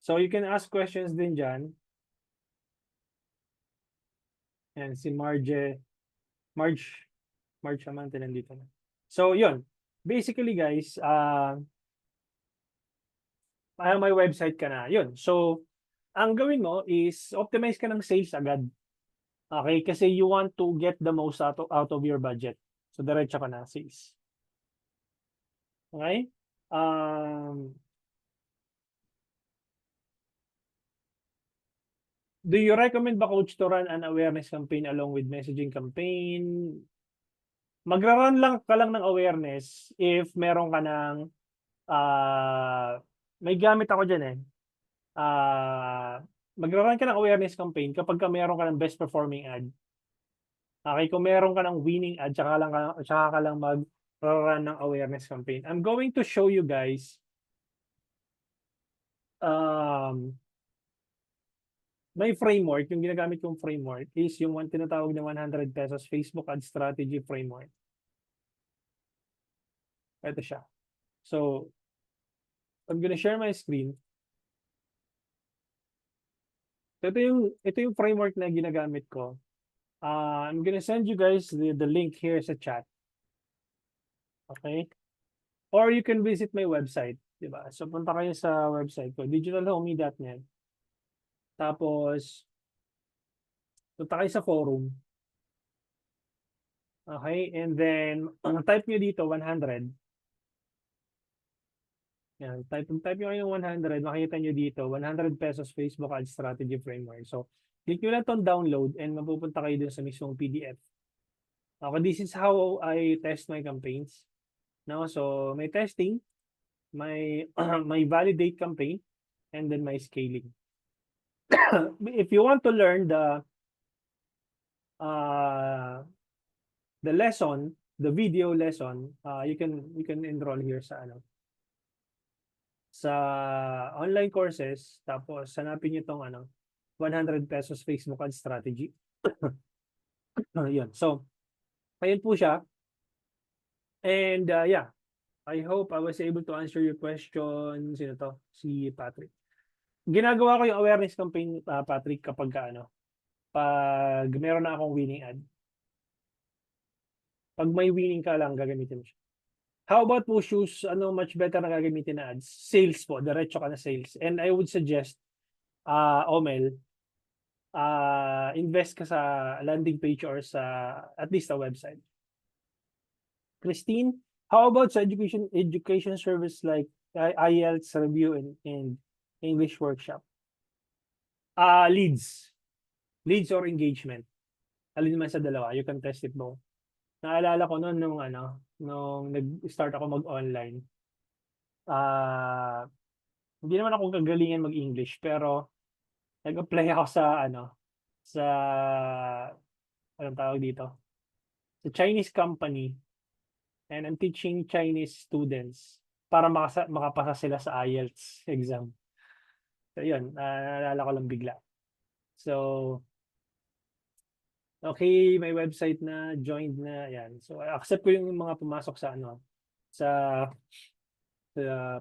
So you can ask questions din dyan. Yan, si Marge Amante nandito na. So yun. Basically guys, may website ka na. Yun. So, ang gawin mo is optimize ka ng sales agad. Okay? Kasi you want to get the most out of your budget. So, diretso ka na sales. Okay? Do you recommend ba, coach, to run an awareness campaign along with messaging campaign? Magra-run lang ka lang ng awareness if meron ka ng may gamit ako dyan eh. Magra-run ka ng awareness campaign kapag meron ka ng best performing ad. Okay, kung meron ka ng winning ad, tsaka ka lang mag-run ng awareness campaign. I'm going to show you guys may framework. Yung ginagamit kong framework is yung tinatawag na 100 pesos Facebook ad strategy framework. Ito siya. So, I'm gonna share my screen. Ito yung framework na ginagamit ko. I'm gonna send you guys the link here sa chat. Okay? Or you can visit my website. Diba? So, punta kayo sa website ko, digitalhomey.net. Tapos, punta kayo sa forum. Okay, and then type nyo dito 100. Yan, type nyo yung 100, makikita nyo dito, 100 pesos Facebook Ad Strategy Framework. So, click nyo lang itong download and mapupunta kayo dun sa mismong PDF. Okay, this is how I test my campaigns. No, so may testing, may may validate campaign, and then my scaling. If you want to learn uh, the lesson, the video lesson, you can enroll here sa ano sa online courses, tapos hanapin niyo tong ano 100 pesos Facebook ad strategy. Yun. So, ayun po siya. And yeah, I hope I was able to answer your question. Sino to? Si Patrick. Ginagawa ko yung awareness campaign, Patrick, kapag ano, pag meron na akong winning ad. Pag may winning ka lang, gagamitin mo siya. How about po shoes? Ano much better na gagamitin na ads? Sales po, diretso ka na sales. And I would suggest, Omel, invest ka sa landing page or sa at least a website. Christine, how about sa education service like IELTS review and English workshop? Leads or engagement. Alin man sa dalawa, you can test it both. Naalala ko noon nung nag-start ako mag-online. Hindi naman ako kagalingan mag-English pero nag-apply ako sa anong tawag dito? Sa Chinese company, and I'm teaching Chinese students para makapasa sila sa IELTS exam. So yun, naalala ko lang bigla. So, okay, may website na, joined na, yan. So, accept ko yung mga pumasok sa sa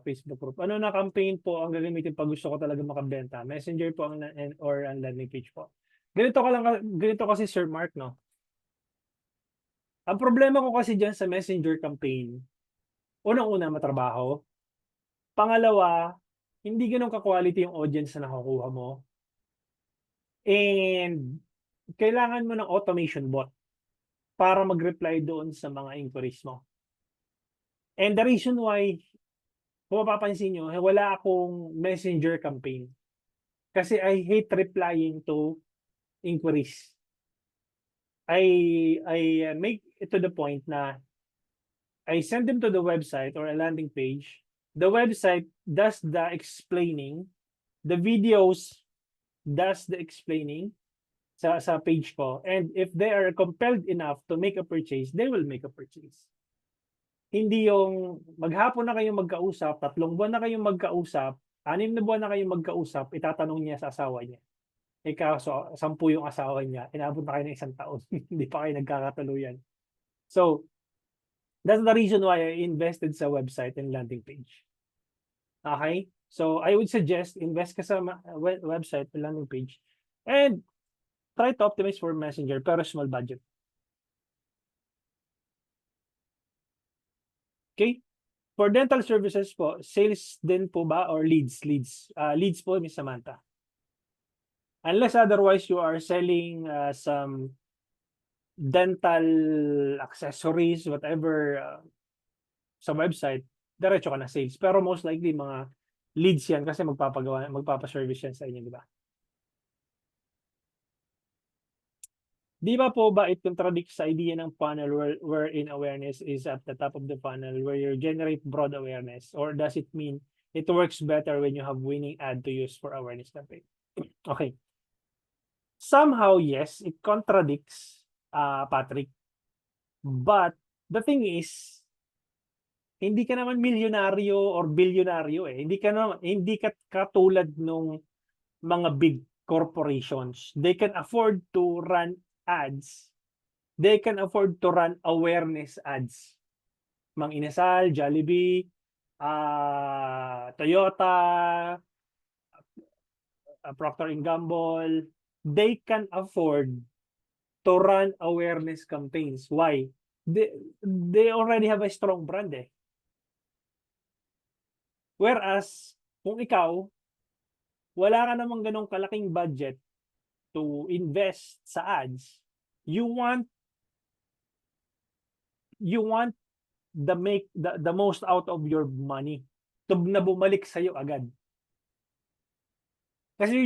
Facebook group. Ano na campaign po ang gagamitin pag gusto ko talaga makabenta? Messenger po or ang landing page po. Ganito kasi Sir Mark, no? Ang problema ko kasi diyan sa Messenger campaign, unang-una matrabaho. Pangalawa, hindi ganoon ka-quality yung audience na nakukuha mo. And kailangan mo ng automation bot para mag-reply doon sa mga inquiries mo. And the reason why, kung mapapansin nyo, wala akong messenger campaign. Kasi I hate replying to inquiries. I make it to the point na I send them to the website or a landing page. The website does the explaining. The videos does the explaining sa page ko. And if they are compelled enough to make a purchase, they will make a purchase. Hindi yung maghapon na kayong magkausap, 3 buwan na kayong magkausap, 6 na buwan na kayong magkausap, itatanong niya sa asawa niya. Eh kaso, 10 yung asawa niya, inabot na kayo ng 1 taon, hindi pa kayo nagkakatuluyan. So, that's the reason why I invested sa website and landing page. Okay? So, I would suggest, invest ka sa website and landing page, and try to optimize for Messenger, pero small budget. Okay? For dental services po, sales din po ba or leads? Leads po, Miss Samantha. Unless otherwise you are selling some dental accessories, whatever, sa website, diretso ka na sales. Pero most likely mga leads yan kasi magpapa-service yan sa inyo, di ba? Di ba po ba it contradicts sa idea ng funnel wherein awareness is at the top of the funnel where you generate broad awareness? Or does it mean it works better when you have winning ad to use for awareness campaign? Okay. Somehow, yes, it contradicts, Patrick. But the thing is, hindi ka naman milyonaryo or bilyonaryo eh. Hindi ka katulad nung mga big corporations. They can afford to run ads. They can afford to run awareness ads. Mang Inasal, Jollibee, Toyota, Procter & Gamble, they can afford to run awareness campaigns. Why? They already have a strong brand eh. Whereas, kung ikaw, wala ka namang ganong kalaking budget to invest sa ads, you want you want the most out of your money na bumalik sa'yo agad. Kasi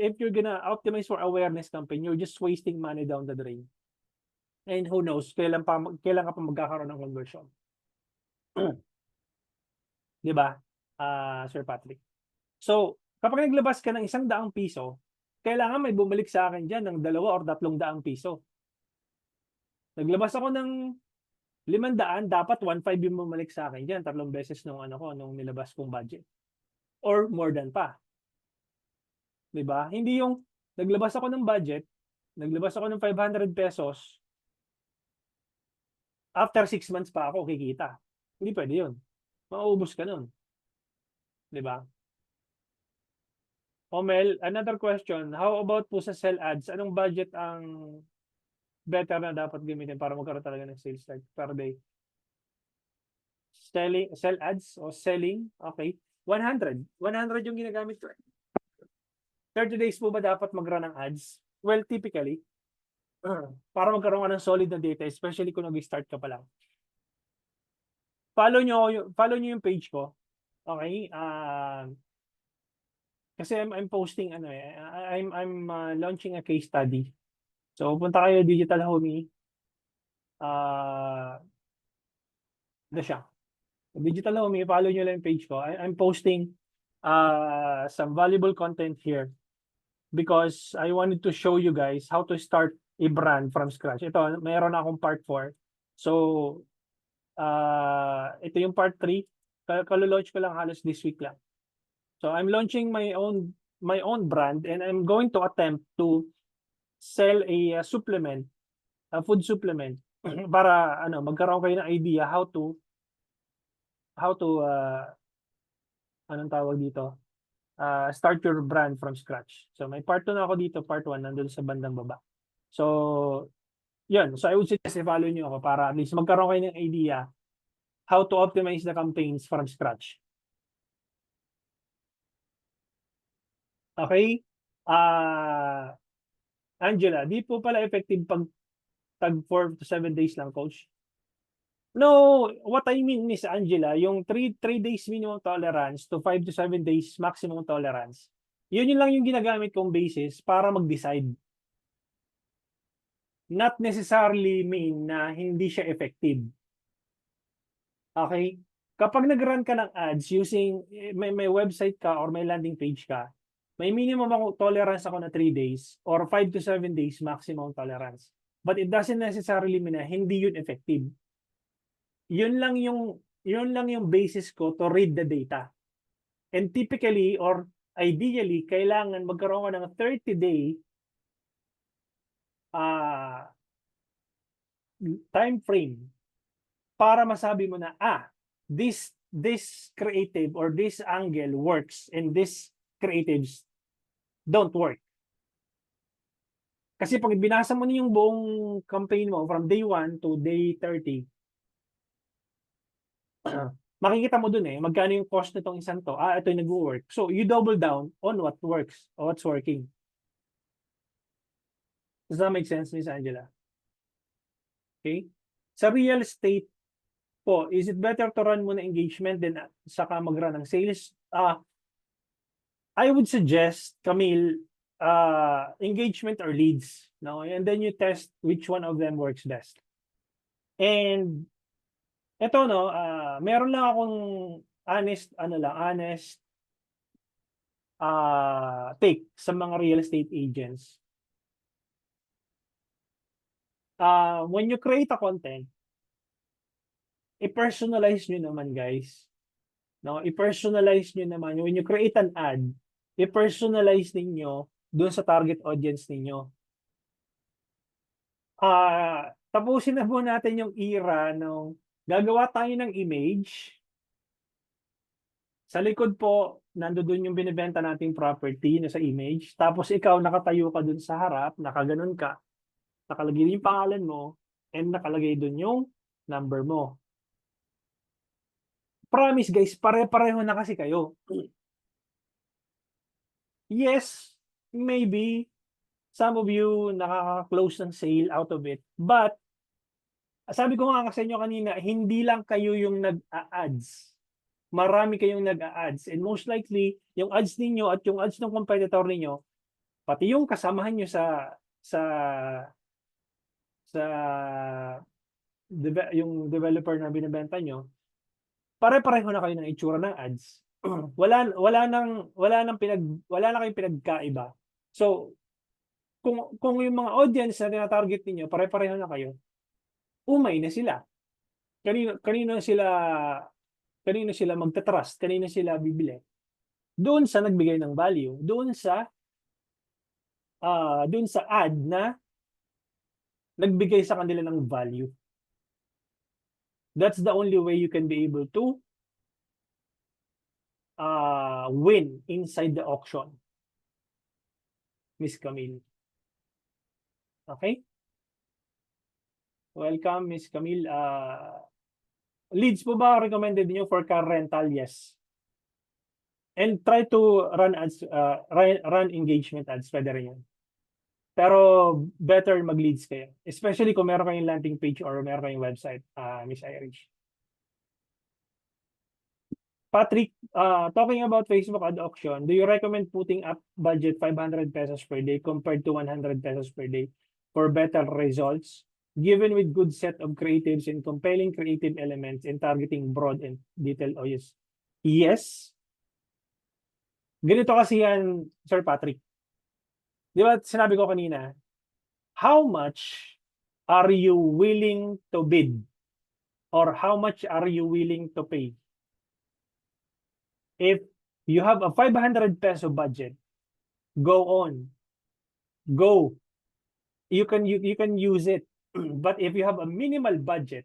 if you're gonna optimize for awareness campaign, you're just wasting money down the drain. And who knows, kailan ka pa magkakaroon ng conversion. Di ba, Sir Patrick? So, kapag naglabas ka ng 100 piso, kailangan may bumalik sa akin dyan ng 2 or 300 piso. Naglabas ako ng 500, dapat 1.5 yung bumalik sa akin dyan, 3 beses nung nilabas kong budget. Or more than pa. Diba? Hindi yung naglabas ako ng budget, naglabas ako ng 500 pesos, after 6 months pa ako kikita. Hindi pwede yun. Mauubos ka nun. Diba? Omel, another question. How about po sa sell ads? Anong budget ang better na dapat gamitin para magkaroon talaga ng sales start per day? Sell ads o selling? Okay. 100. 100 yung ginagamit ko. 30 days po ba dapat mag-run ng ads? Well, typically, para magkaroon ka ng solid na data, especially kung nag-start ka pa lang. Follow nyo yung page ko. Okay? Kasi I'm posting I'm launching a case study. So punta kayo Digital Homie. Siya. Digital Homie, follow nyo lang yung page ko. I'm posting some valuable content here because I wanted to show you guys how to start a brand from scratch. Ito, mayroon akong part 4. So ito yung part 3. Kalulaunch ko lang halos this week lang. So I'm launching my own brand and I'm going to attempt to sell a supplement, a food supplement para magkaroon kayo ng idea how to anong tawag dito? Start your brand from scratch. So may part 2 na ako dito, part 1 nandun sa bandang baba. So yun, so I would suggest i-follow niyo ako para at least magkaroon kayo ng idea how to optimize the campaigns from scratch. Okay? Angela, di po pala effective pag tag 4 to 7 days lang, coach? No, what I mean, Miss Angela, yung 3 days minimum tolerance to 5 to 7 days maximum tolerance. Yun lang yung ginagamit kong basis para mag-decide. Not necessarily mean na hindi siya effective. Okay? Kapag nag-run ka ng ads using may website ka or may landing page ka, may minimum tolerance ako na 3 days or 5 to 7 days maximum tolerance. But it doesn't necessarily mean na hindi yun effective. Yun lang yung basis ko to read the data. And typically or ideally, kailangan magkaroon ka ng 30-day time frame para masabi mo na, this creative or this angle works and this creatives don't work. Kasi pag binasa mo yung buong campaign mo from day 1 to day 30, makikita mo dun magkano yung cost nitong isang to. Ito yung nag-work. So, you double down on what works or what's working. Does that make sense, Miss Angela? Okay? Sa real estate po, is it better to run muna engagement than saka mag-run ng sales? I would suggest, Camille, engagement or leads. No? And then you test which one of them works best. And ito meron lang akong honest take sa mga real estate agents. When you create a content, i-personalize nyo naman, guys. No, i-personalize nyo naman. When you create an ad, i-personalize ninyo doon sa target audience ninyo. Tapusin na po natin yung era ng gagawa tayo ng image. Sa likod po, nandoon yung binibenta nating property na sa image. Tapos ikaw nakatayo ka doon sa harap, nakaganon ka. Nakalagay yung pangalan mo and nakalagay doon yung number mo. Promise guys, pare-pareho na kasi kayo. Yes, maybe some of you nakaka-close ng sale out of it. But sabi ko nga sa inyo kanina, hindi lang kayo yung nag-a-ads. Marami kayong nag-a-ads. And most likely, yung ads ninyo at yung ads ng competitor ninyo, pati yung kasamahan nyo sa yung developer na binebenta nyo, pare-pareho na kayo ng itsura ng ads. Wala na kayong pinagkaiba. So, kung yung mga audience na tina-target niyo pare-pareho na kayo, umay na sila. Kanino sila magta-trust, kanino sila bibili? Doon sa nagbigay ng value, doon sa ad na nagbigay sa kanila ng value. That's the only way you can be able to win inside the auction, Miss Camille. Okay? Welcome, Miss Camille. Leads po ba recommended niyo for car rental? Yes. And try to run ads, run engagement ads, pwede rin yun. Pero better mag-leads kayo. Especially kung meron kayong landing page or meron kayong website, Miss Irish. Patrick, talking about Facebook ad auction, do you recommend putting up budget 500 pesos per day compared to 100 pesos per day for better results? Given with good set of creatives and compelling creative elements and targeting broad and detailed audience. Yes. Ganito kasi yan, Sir Patrick. Di ba sinabi ko kanina, how much are you willing to bid? Or how much are you willing to pay? If you have a 500 peso budget, go on. Go. You can use it. But if you have a minimal budget,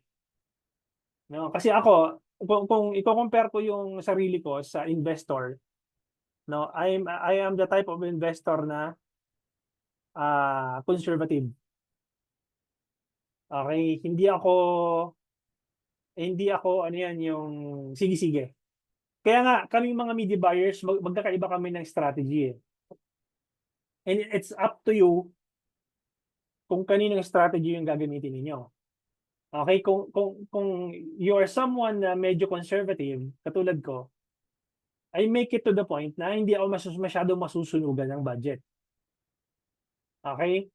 no, kasi ako kung i-compare ko yung sarili ko sa investor, no, I am the type of investor na conservative. Okay, hindi ako ano yan yung sige-sige. Kaya nga kami mga media buyers magkakaiba kami ng strategy eh. And it's up to you kung kaninong strategy yung gagamitin ninyo. Okay, kung you are someone na medyo conservative, katulad ko, I make it to the point na hindi ako masyado masusunugan ng budget. Okay?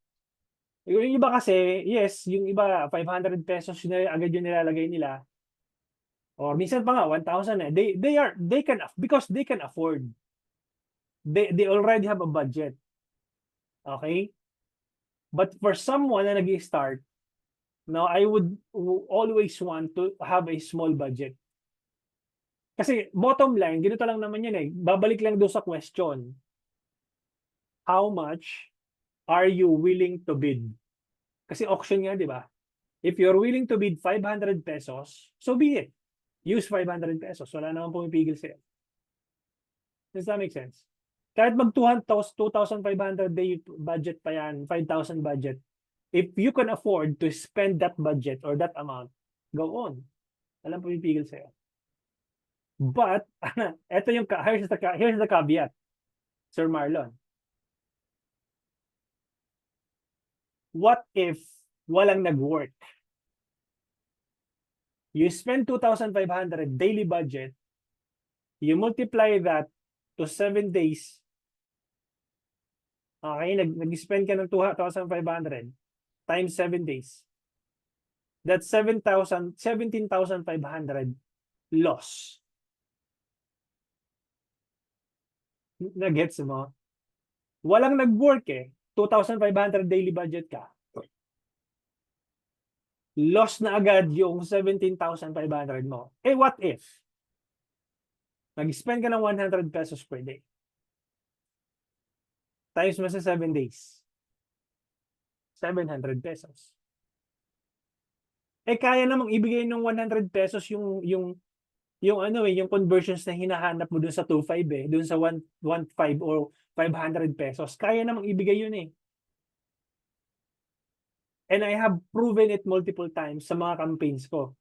Yung iba kasi, yes, yung iba 500 pesos na agad yung nilalagay nila. Or minsan pa nga 1,000 eh. They can, because they can afford. They already have a budget. Okay? But for someone na nag-i-start, no, I would always want to have a small budget. Kasi bottom line, ganito lang naman yun eh. Babalik lang doon sa question. How much are you willing to bid? Kasi auction nga, di ba? If you're willing to bid 500 pesos, so be it. Use 500 pesos. Wala naman pumipigil sa'yo. Does that make sense? Kahit mag 2,500 day budget pa yan, 5,000 budget, if you can afford to spend that budget or that amount, go on. Walang pumipigil sa'yo. But, here's the caveat, Sir Marlon. What if walang nag-work? You spend 2,500 daily budget, you multiply that to 7 days. Okay, nag-spend ka ng 2,500 times 7 days. That's 17,500 loss. Nagets mo? Walang nag-work eh. 2,500 daily budget ka. Loss na agad yung 17,500 mo. Eh, what if? Nag-spend ka ng 100 pesos per day. Times mo sa 7 days. 700 pesos. Eh, kaya namang ibigay ng 100 pesos yung conversions na hinahanap mo dun sa 2.5 eh. Dun sa 1.5 or 500 pesos. Kaya namang ibigay yun eh. And I have proven it multiple times sa mga campaigns ko.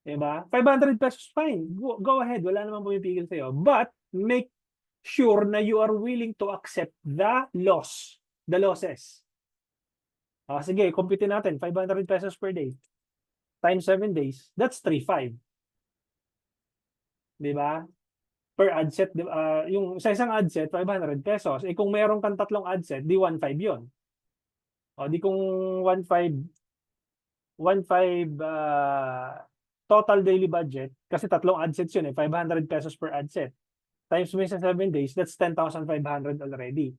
Diba? 500 pesos, fine. Go ahead. Wala namang pumipigil sa'yo. But, make sure na you are willing to accept the losses. Sige, compute natin. 500 pesos per day. Times 7 days. That's 3,500. Di ba? Per ad set. Yung sa isang ad set, 500 pesos. Kung meron kang tatlong ad set, di 1,500 yun. Di kung 1,500 total daily budget, kasi tatlong ad sets yun 500 pesos per ad set. Times mo sa 7 days, that's 10,500 already.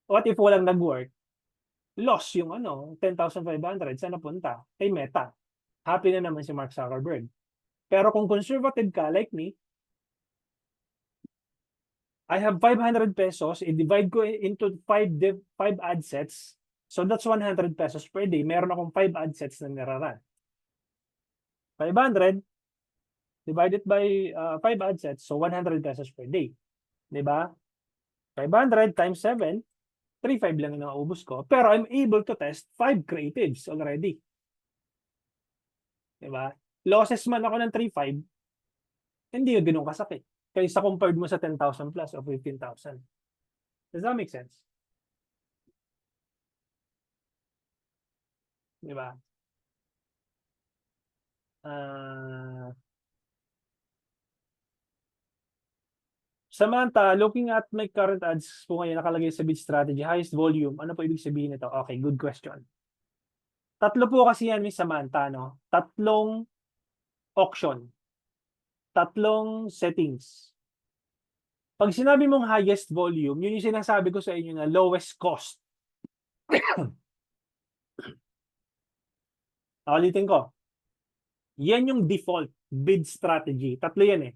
What if walang nag-work? Loss yung 10,500. Saan napunta? Kay Meta. Happy na naman si Mark Zuckerberg. Pero kung conservative ka, like me, I have 500 pesos, i-divide ko into 5 ad sets, so that's 100 pesos per day. Meron akong 5 ad sets na niraran. 500 divided by 5 ad sets, so 100 pesos per day. Diba? 500 times 7, 3,500 lang yung naubos ko. Pero I'm able to test 5 creatives already. Diba? Losses man ako ng 3,500, hindi yung ganun kasakit. Kaysa compared mo sa 10,000 plus o 15,000. Does that make sense? Diba? Samantha, looking at my current ads po ngayon nakalagay sa bid strategy, highest volume. Ano po ibig sabihin nito? Okay, good question. Tatlo po kasi yan, Miss Samantha, no? Tatlong auction. Tatlong settings. Pag sinabi mong highest volume, yun yung sinasabi ko sa inyo na lowest cost. Ulitin ko. Yan yung default bid strategy. Tatlo yan eh.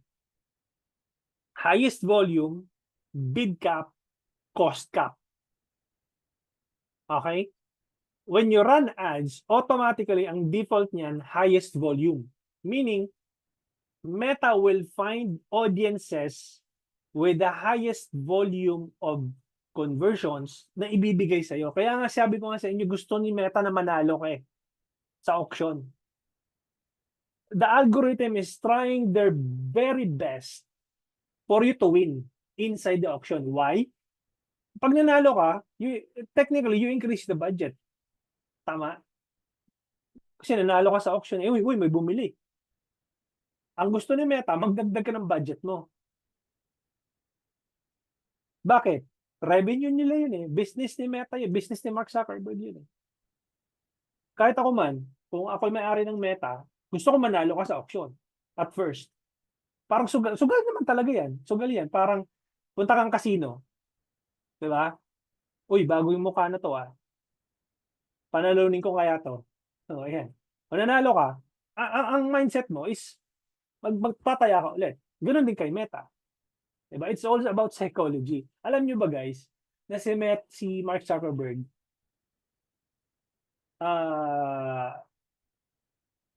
Highest volume, bid cap, cost cap. Okay? When you run ads, automatically ang default niyan highest volume. Meaning, Meta will find audiences with the highest volume of conversions na ibibigay sa iyo. Kaya nga sabi ko nga sa inyo, gusto ni Meta na manalo ka sa auction. The algorithm is trying their very best for you to win inside the auction. Why? Pag nanalo ka, technically, you increase the budget. Tama? Kasi nanalo ka sa auction, uy, may bumili. Ang gusto ni Meta, magdagdag ka ng budget mo. Bakit? Revenue nila yun eh. Business ni Meta yun. Business ni Mark Zuckerberg yun eh. Kahit ako man, kung ako may-ari ng Meta, gusto ko manalo ka sa auction. At first. Parang sugal naman talaga yan. Sugal yan. Parang punta kang casino. Diba? Uy, bago yung mukha na to ah. Panalunin ko kaya to. So, ayan. Kung nanalo ka, ang mindset mo is magpataya ka ulit. Ganun din kay Meta. Diba? It's all about psychology. Alam nyo ba guys, na si Mark Zuckerberg,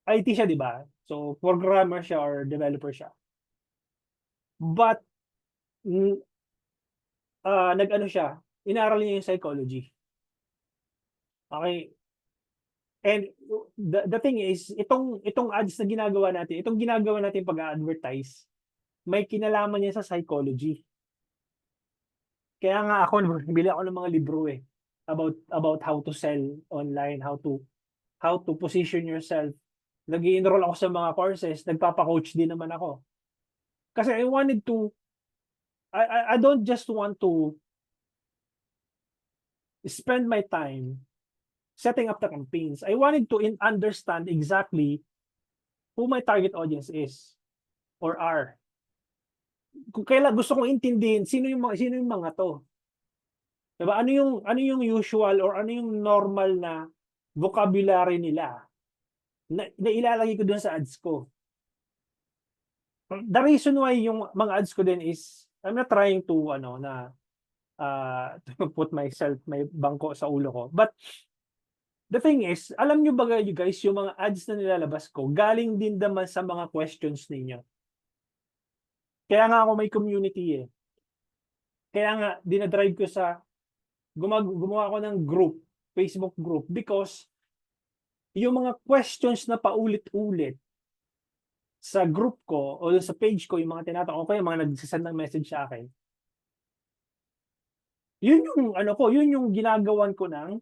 IT siya, di ba? So, programmer siya or developer siya. But, nag-ano siya, inaral niya yung psychology. Okay? And the thing is, itong ads na ginagawa natin pag-advertise, may kinalaman niya sa psychology. Kaya nga ako, bili ako ng mga libro about how to sell online, how to position yourself. Nag-i-enroll ako sa mga courses, nagpapa-coach din naman ako. Kasi I don't just want to spend my time setting up the campaigns. I wanted to understand exactly who my target audience is or are. Kung kailan gusto kong intindihin sino yung mga to. Diba? Ano yung usual or ano yung normal na vocabulary nila na ilalagay ko dun sa ads ko. The reason why yung mga ads ko din is I'm not trying to to put myself may bangko sa ulo ko. But the thing is, alam nyo ba guys, yung mga ads na nilalabas ko, galing din naman sa mga questions ninyo. Kaya nga ako may community eh. Kaya nga, dinadrive ko sa, gumawa ako ng group, Facebook group, because yung mga questions na paulit-ulit sa group ko o sa page ko, yung mga tinatanong ko, yung mga nagsasend ng message sa akin, yun yung ginagawan ko ng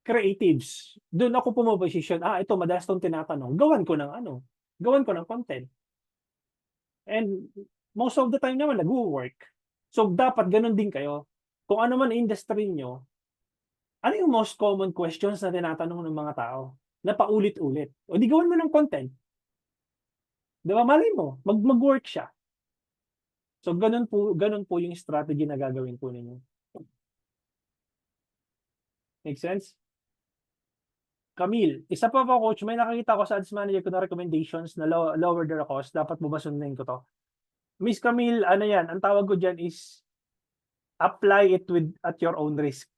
creatives. Doon ako pumoposition, ito madalas tong tinatanong, gawan ko ng content. And most of the time naman nag-work. So dapat ganun din kayo. Kung ano man industry nyo, ano yung most common questions na tinatanong ng mga tao na paulit-ulit? O di gawan mo ng content. Di ba, malay mo, mag-work siya. So ganun po yung strategy na gagawin po ninyo. Make sense? Camille, isa pa po coach, may nakakita ko sa ads manager ko na recommendations na lower their cost. Dapat mo ba sundin ko to? Miss Camille, ano yan? Ang tawag ko dyan is apply it at your own risk.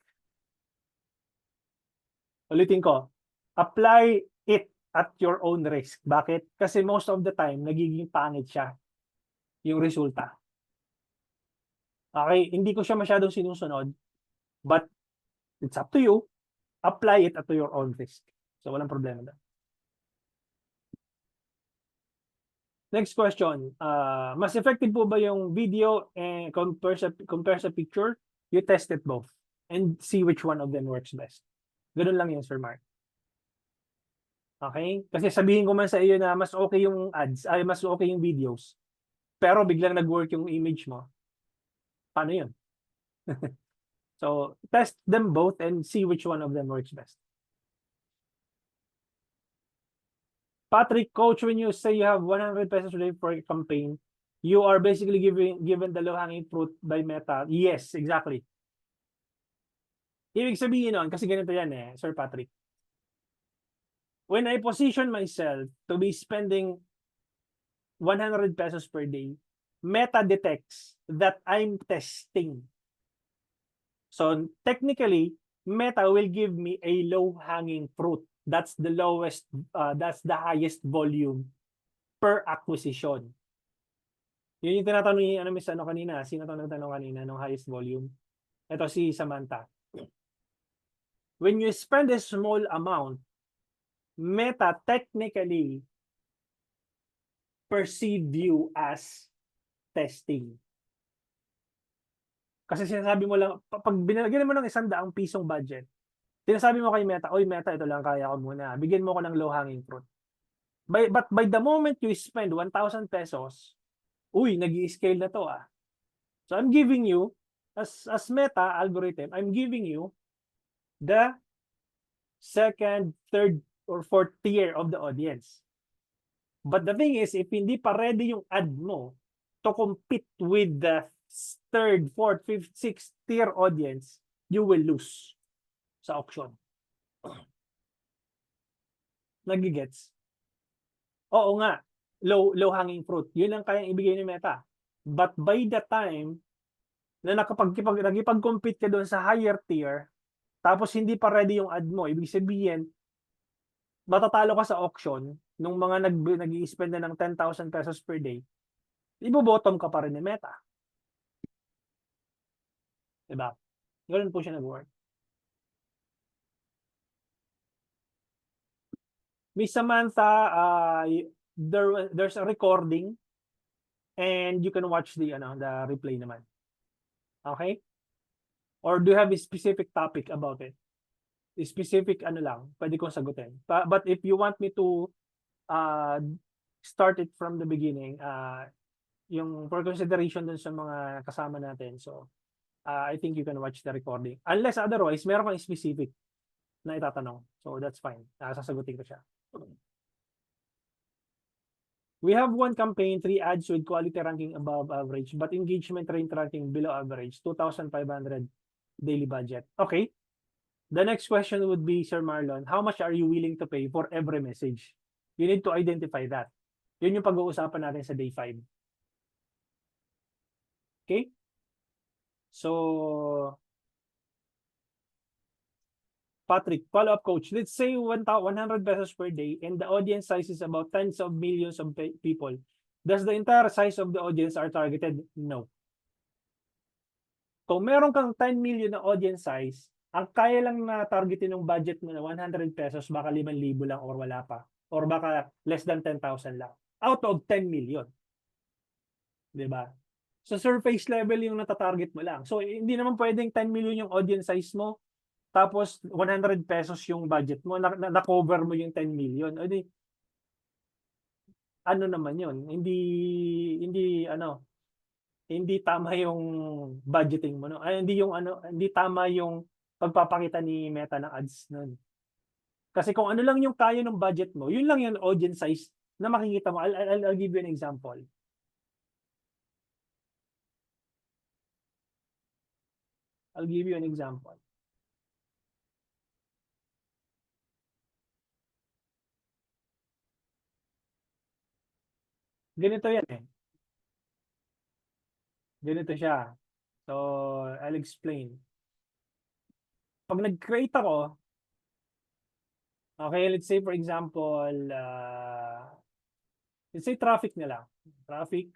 Ulitin ko, apply it at your own risk. Bakit? Kasi most of the time, nagiging pangit siya yung resulta. Okay, hindi ko siya masyadong sinusunod, but it's up to you. Apply it at your own risk. So, walang problema doon. Next question. Mas effective po ba yung video and compare sa picture? You test it both and see which one of them works best. Ganun lang yun, Sir Mark. Okay? Kasi sabihin ko man sa iyo na mas okay yung ads, ay mas okay yung videos, pero biglang nag-work yung image mo. Paano yun? So, test them both and see which one of them works best. Patrick, coach, when you say you have 100 pesos a day for a campaign, you are basically given the low-hanging fruit by Meta. Yes, exactly. Ibig sabihin nun, kasi ganito yan Sir Patrick. When I position myself to be spending 100 pesos per day, Meta detects that I'm testing. So technically, Meta will give me a low-hanging fruit. That's the highest volume per acquisition. Yun yung tinatanong ni Miss kanina. Sino itong nagtanong kanina ng highest volume? Ito si Samantha. When you spend a small amount, Meta technically perceive you as testing. Kasi sinasabi mo lang, pag binalagyan mo ng 100 pisong budget, sinasabi mo kay Meta, oy Meta, ito lang kaya ko muna. Bigyan mo ko ng low-hanging fruit. But by the moment you spend 1,000 pesos, nag-i-scale na to So I'm giving you, as Meta algorithm, I'm giving you the second, third, or fourth tier of the audience. But the thing is, if hindi pa ready yung ad mo to compete with the third, fourth, fifth, sixth tier audience, you will lose sa auction. Nagigets? Oo nga, low-hanging fruit. Yun lang kayang ibigay ni Meta. But by the time na nakipag-compete ka doon sa higher tier, tapos hindi pa ready yung ad mo, ibig sabihin, matatalo ka sa auction nung mga nag-i-spend na ng 10,000 pesos per day, ibo-bottom ka pa rin ni Meta. Diba? Ganun po siya nag-work. Miss Samantha, there's a recording and you can watch the replay naman. Okay? Or do you have a specific topic about it? A specific lang, pwede kong sagutin. But if you want me to start it from the beginning, yung for consideration dun sa mga kasama natin. So, I think you can watch the recording. Unless otherwise, meron kang specific na itatanong. So, that's fine. Sasagutin ko siya. We have one campaign, 3 ads with quality ranking above average, but engagement rate ranking below average, 2,500 daily budget. Okay. The next question would be, Sir Marlon, how much are you willing to pay for every message? You need to identify that. Yun yung pag-uusapan natin sa day 5. Okay? So, Patrick, follow-up coach. Let's say 100 pesos per day and the audience size is about tens of millions of people. Does the entire size of the audience are targeted? No. Kung meron kang 10 million na audience size, ang kaya lang na targetin ng budget mo na 100 pesos, baka 5,000 lang or wala pa. Or baka less than 10,000 lang. Out of 10 million. Diba? So surface level yung natatarget mo lang. So hindi naman pwedeng 10 million yung audience size mo, tapos 100 pesos yung budget mo, na-cover mo yung 10 million. O di, ano naman yun? Hindi, ano, hindi tama yung budgeting mo, no? Ay, hindi yung ano, hindi tama yung pagpapakita ni Meta ng ads nun. Kasi kung ano lang yung kaya ng budget mo, yun lang yung audience size na makikita mo. I'll give you an example. I'll give you an example. Ganito yan eh. Ganito siya. So, I'll explain. Pag nag-create ako, okay, let's say for example, let's say traffic na lang. Traffic,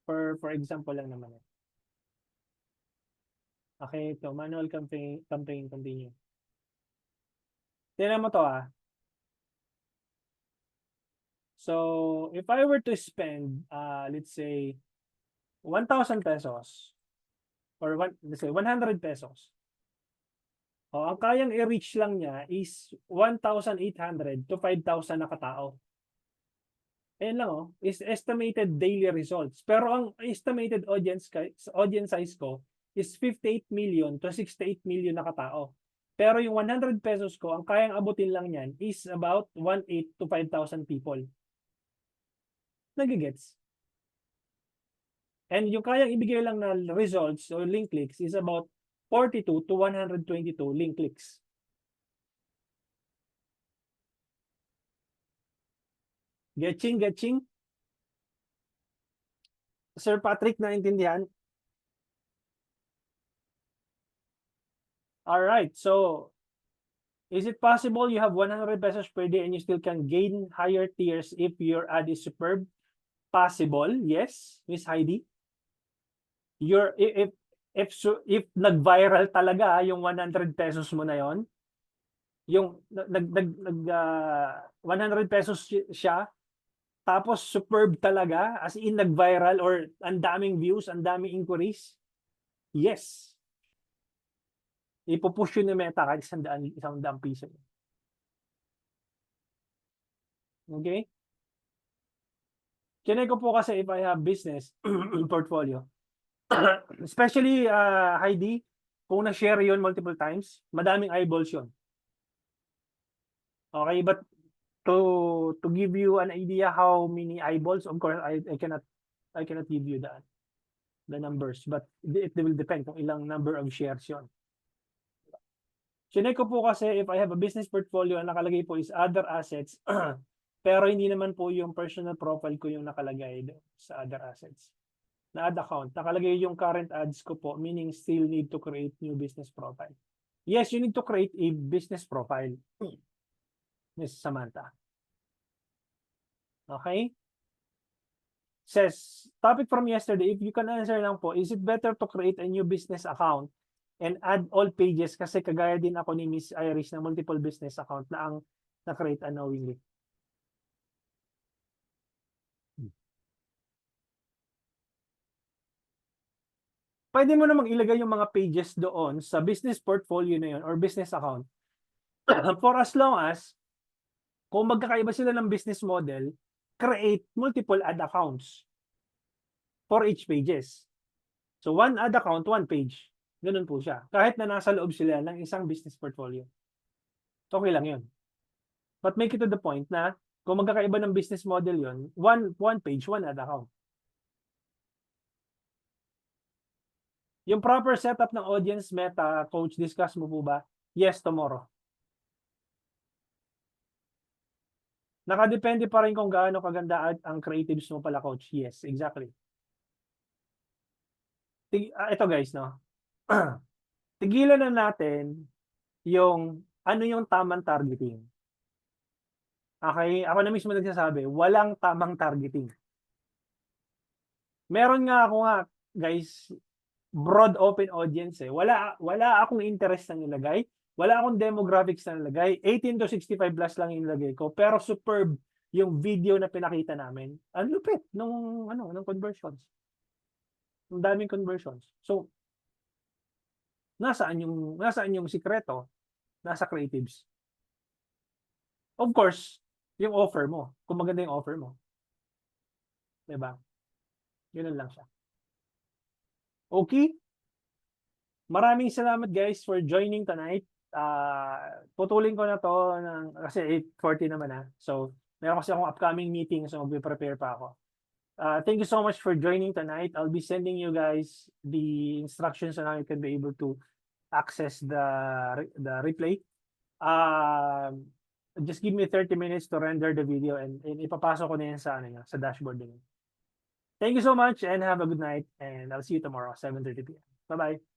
for example lang naman. Okay, ito, manual campaign, continue. Tingnan mo to ah. So, if I were to spend, let's say, 1,000 pesos, or let's say 100 pesos, ang kayang i-reach lang niya is 1,800 to 5,000 na katao. Ayan lang is estimated daily results. Pero ang estimated audience size ko is 58 million to 68 million na katao. Pero yung 100 pesos ko, ang kayang abutin lang niyan is about 1,800 to 5,000 people. Nagigets? And yung kayang ibigay lang na results or link clicks is about 42 to 122 link clicks. Getching? Sir Patrick, naintindihan? All right, so is it possible you have 100 pesos per day and you still can gain higher tiers if your ad is superb? Possible, yes, Miss Heidi. If nag-viral talaga yung 100 pesos mo na yon, yung 100 pesos siya, tapos superb talaga, as in nag-viral or ang daming views, ang daming inquiries, yes. Ipupush yun ni Meta kahit 100 piso. Okay? Kinay ko po kasi if I have business portfolio. Especially, Heidi, kung na-share yun multiple times, madaming eyeballs yun. Okay, but to give you an idea how many eyeballs, of course, I cannot give you the numbers, but it will depend kung ilang number of shares yun. Chinek ko po kasi if I have a business portfolio, ang nakalagay po is other assets, pero hindi naman po yung personal profile ko yung nakalagay sa other assets. Na ad account, nakalagay yung current ads ko po, meaning still need to create new business profile. Yes, you need to create a business profile, Ms. Samantha. Okay? Says, topic from yesterday, if you can answer lang po, is it better to create a new business account and add all pages? Kasi kagaya din ako ni Miss Iris na multiple business account na ang na-create unknowingly. Pwede mo namang ilagay yung mga pages doon sa business portfolio na yun or business account for as long as kung magkakaiba sila ng business model, create multiple ad accounts for each pages. So one ad account, one page. Ganun po siya. Kahit na nasa loob sila ng isang business portfolio. Okay lang yun. But make it to the point na kung magkakaiba ng business model yun, one page, one ad account. Yung proper setup ng audience meta, coach, discuss mo po ba? Yes, tomorrow. Nakadepende pa rin kung gaano kaganda ang creatives mo pala, coach. Yes, exactly. Ito guys, no? Tigilan na natin yung ano yung tamang targeting. Okay? Ako na mismo nagsasabi, walang tamang targeting. Meron nga ako nga, guys, broad open audience eh. Wala akong interest na nilagay. Wala akong demographics na nilagay. 18 to 65 plus lang yung nilagay ko. Pero superb yung video na pinakita namin. Ang lupit nung conversions. Ang daming conversions. So, nasaan yung sikreto? Nasa creatives. Of course, yung offer mo, kung maganda yung offer mo, 'di ba? Gano'n lang siya. Okay, maraming salamat guys for joining tonight. Putulin ko na 'to kasi 8:40 naman, So, meron kasi akong upcoming meeting, so magpe-prepare pa ako. Thank you so much for joining tonight. I'll be sending you guys the instructions on how you can be able to access the replay. Just give me 30 minutes to render the video and ipapasok ko na yan sa dashboard din. Thank you so much and have a good night, and I'll see you tomorrow, 7:30 p.m. Bye-bye.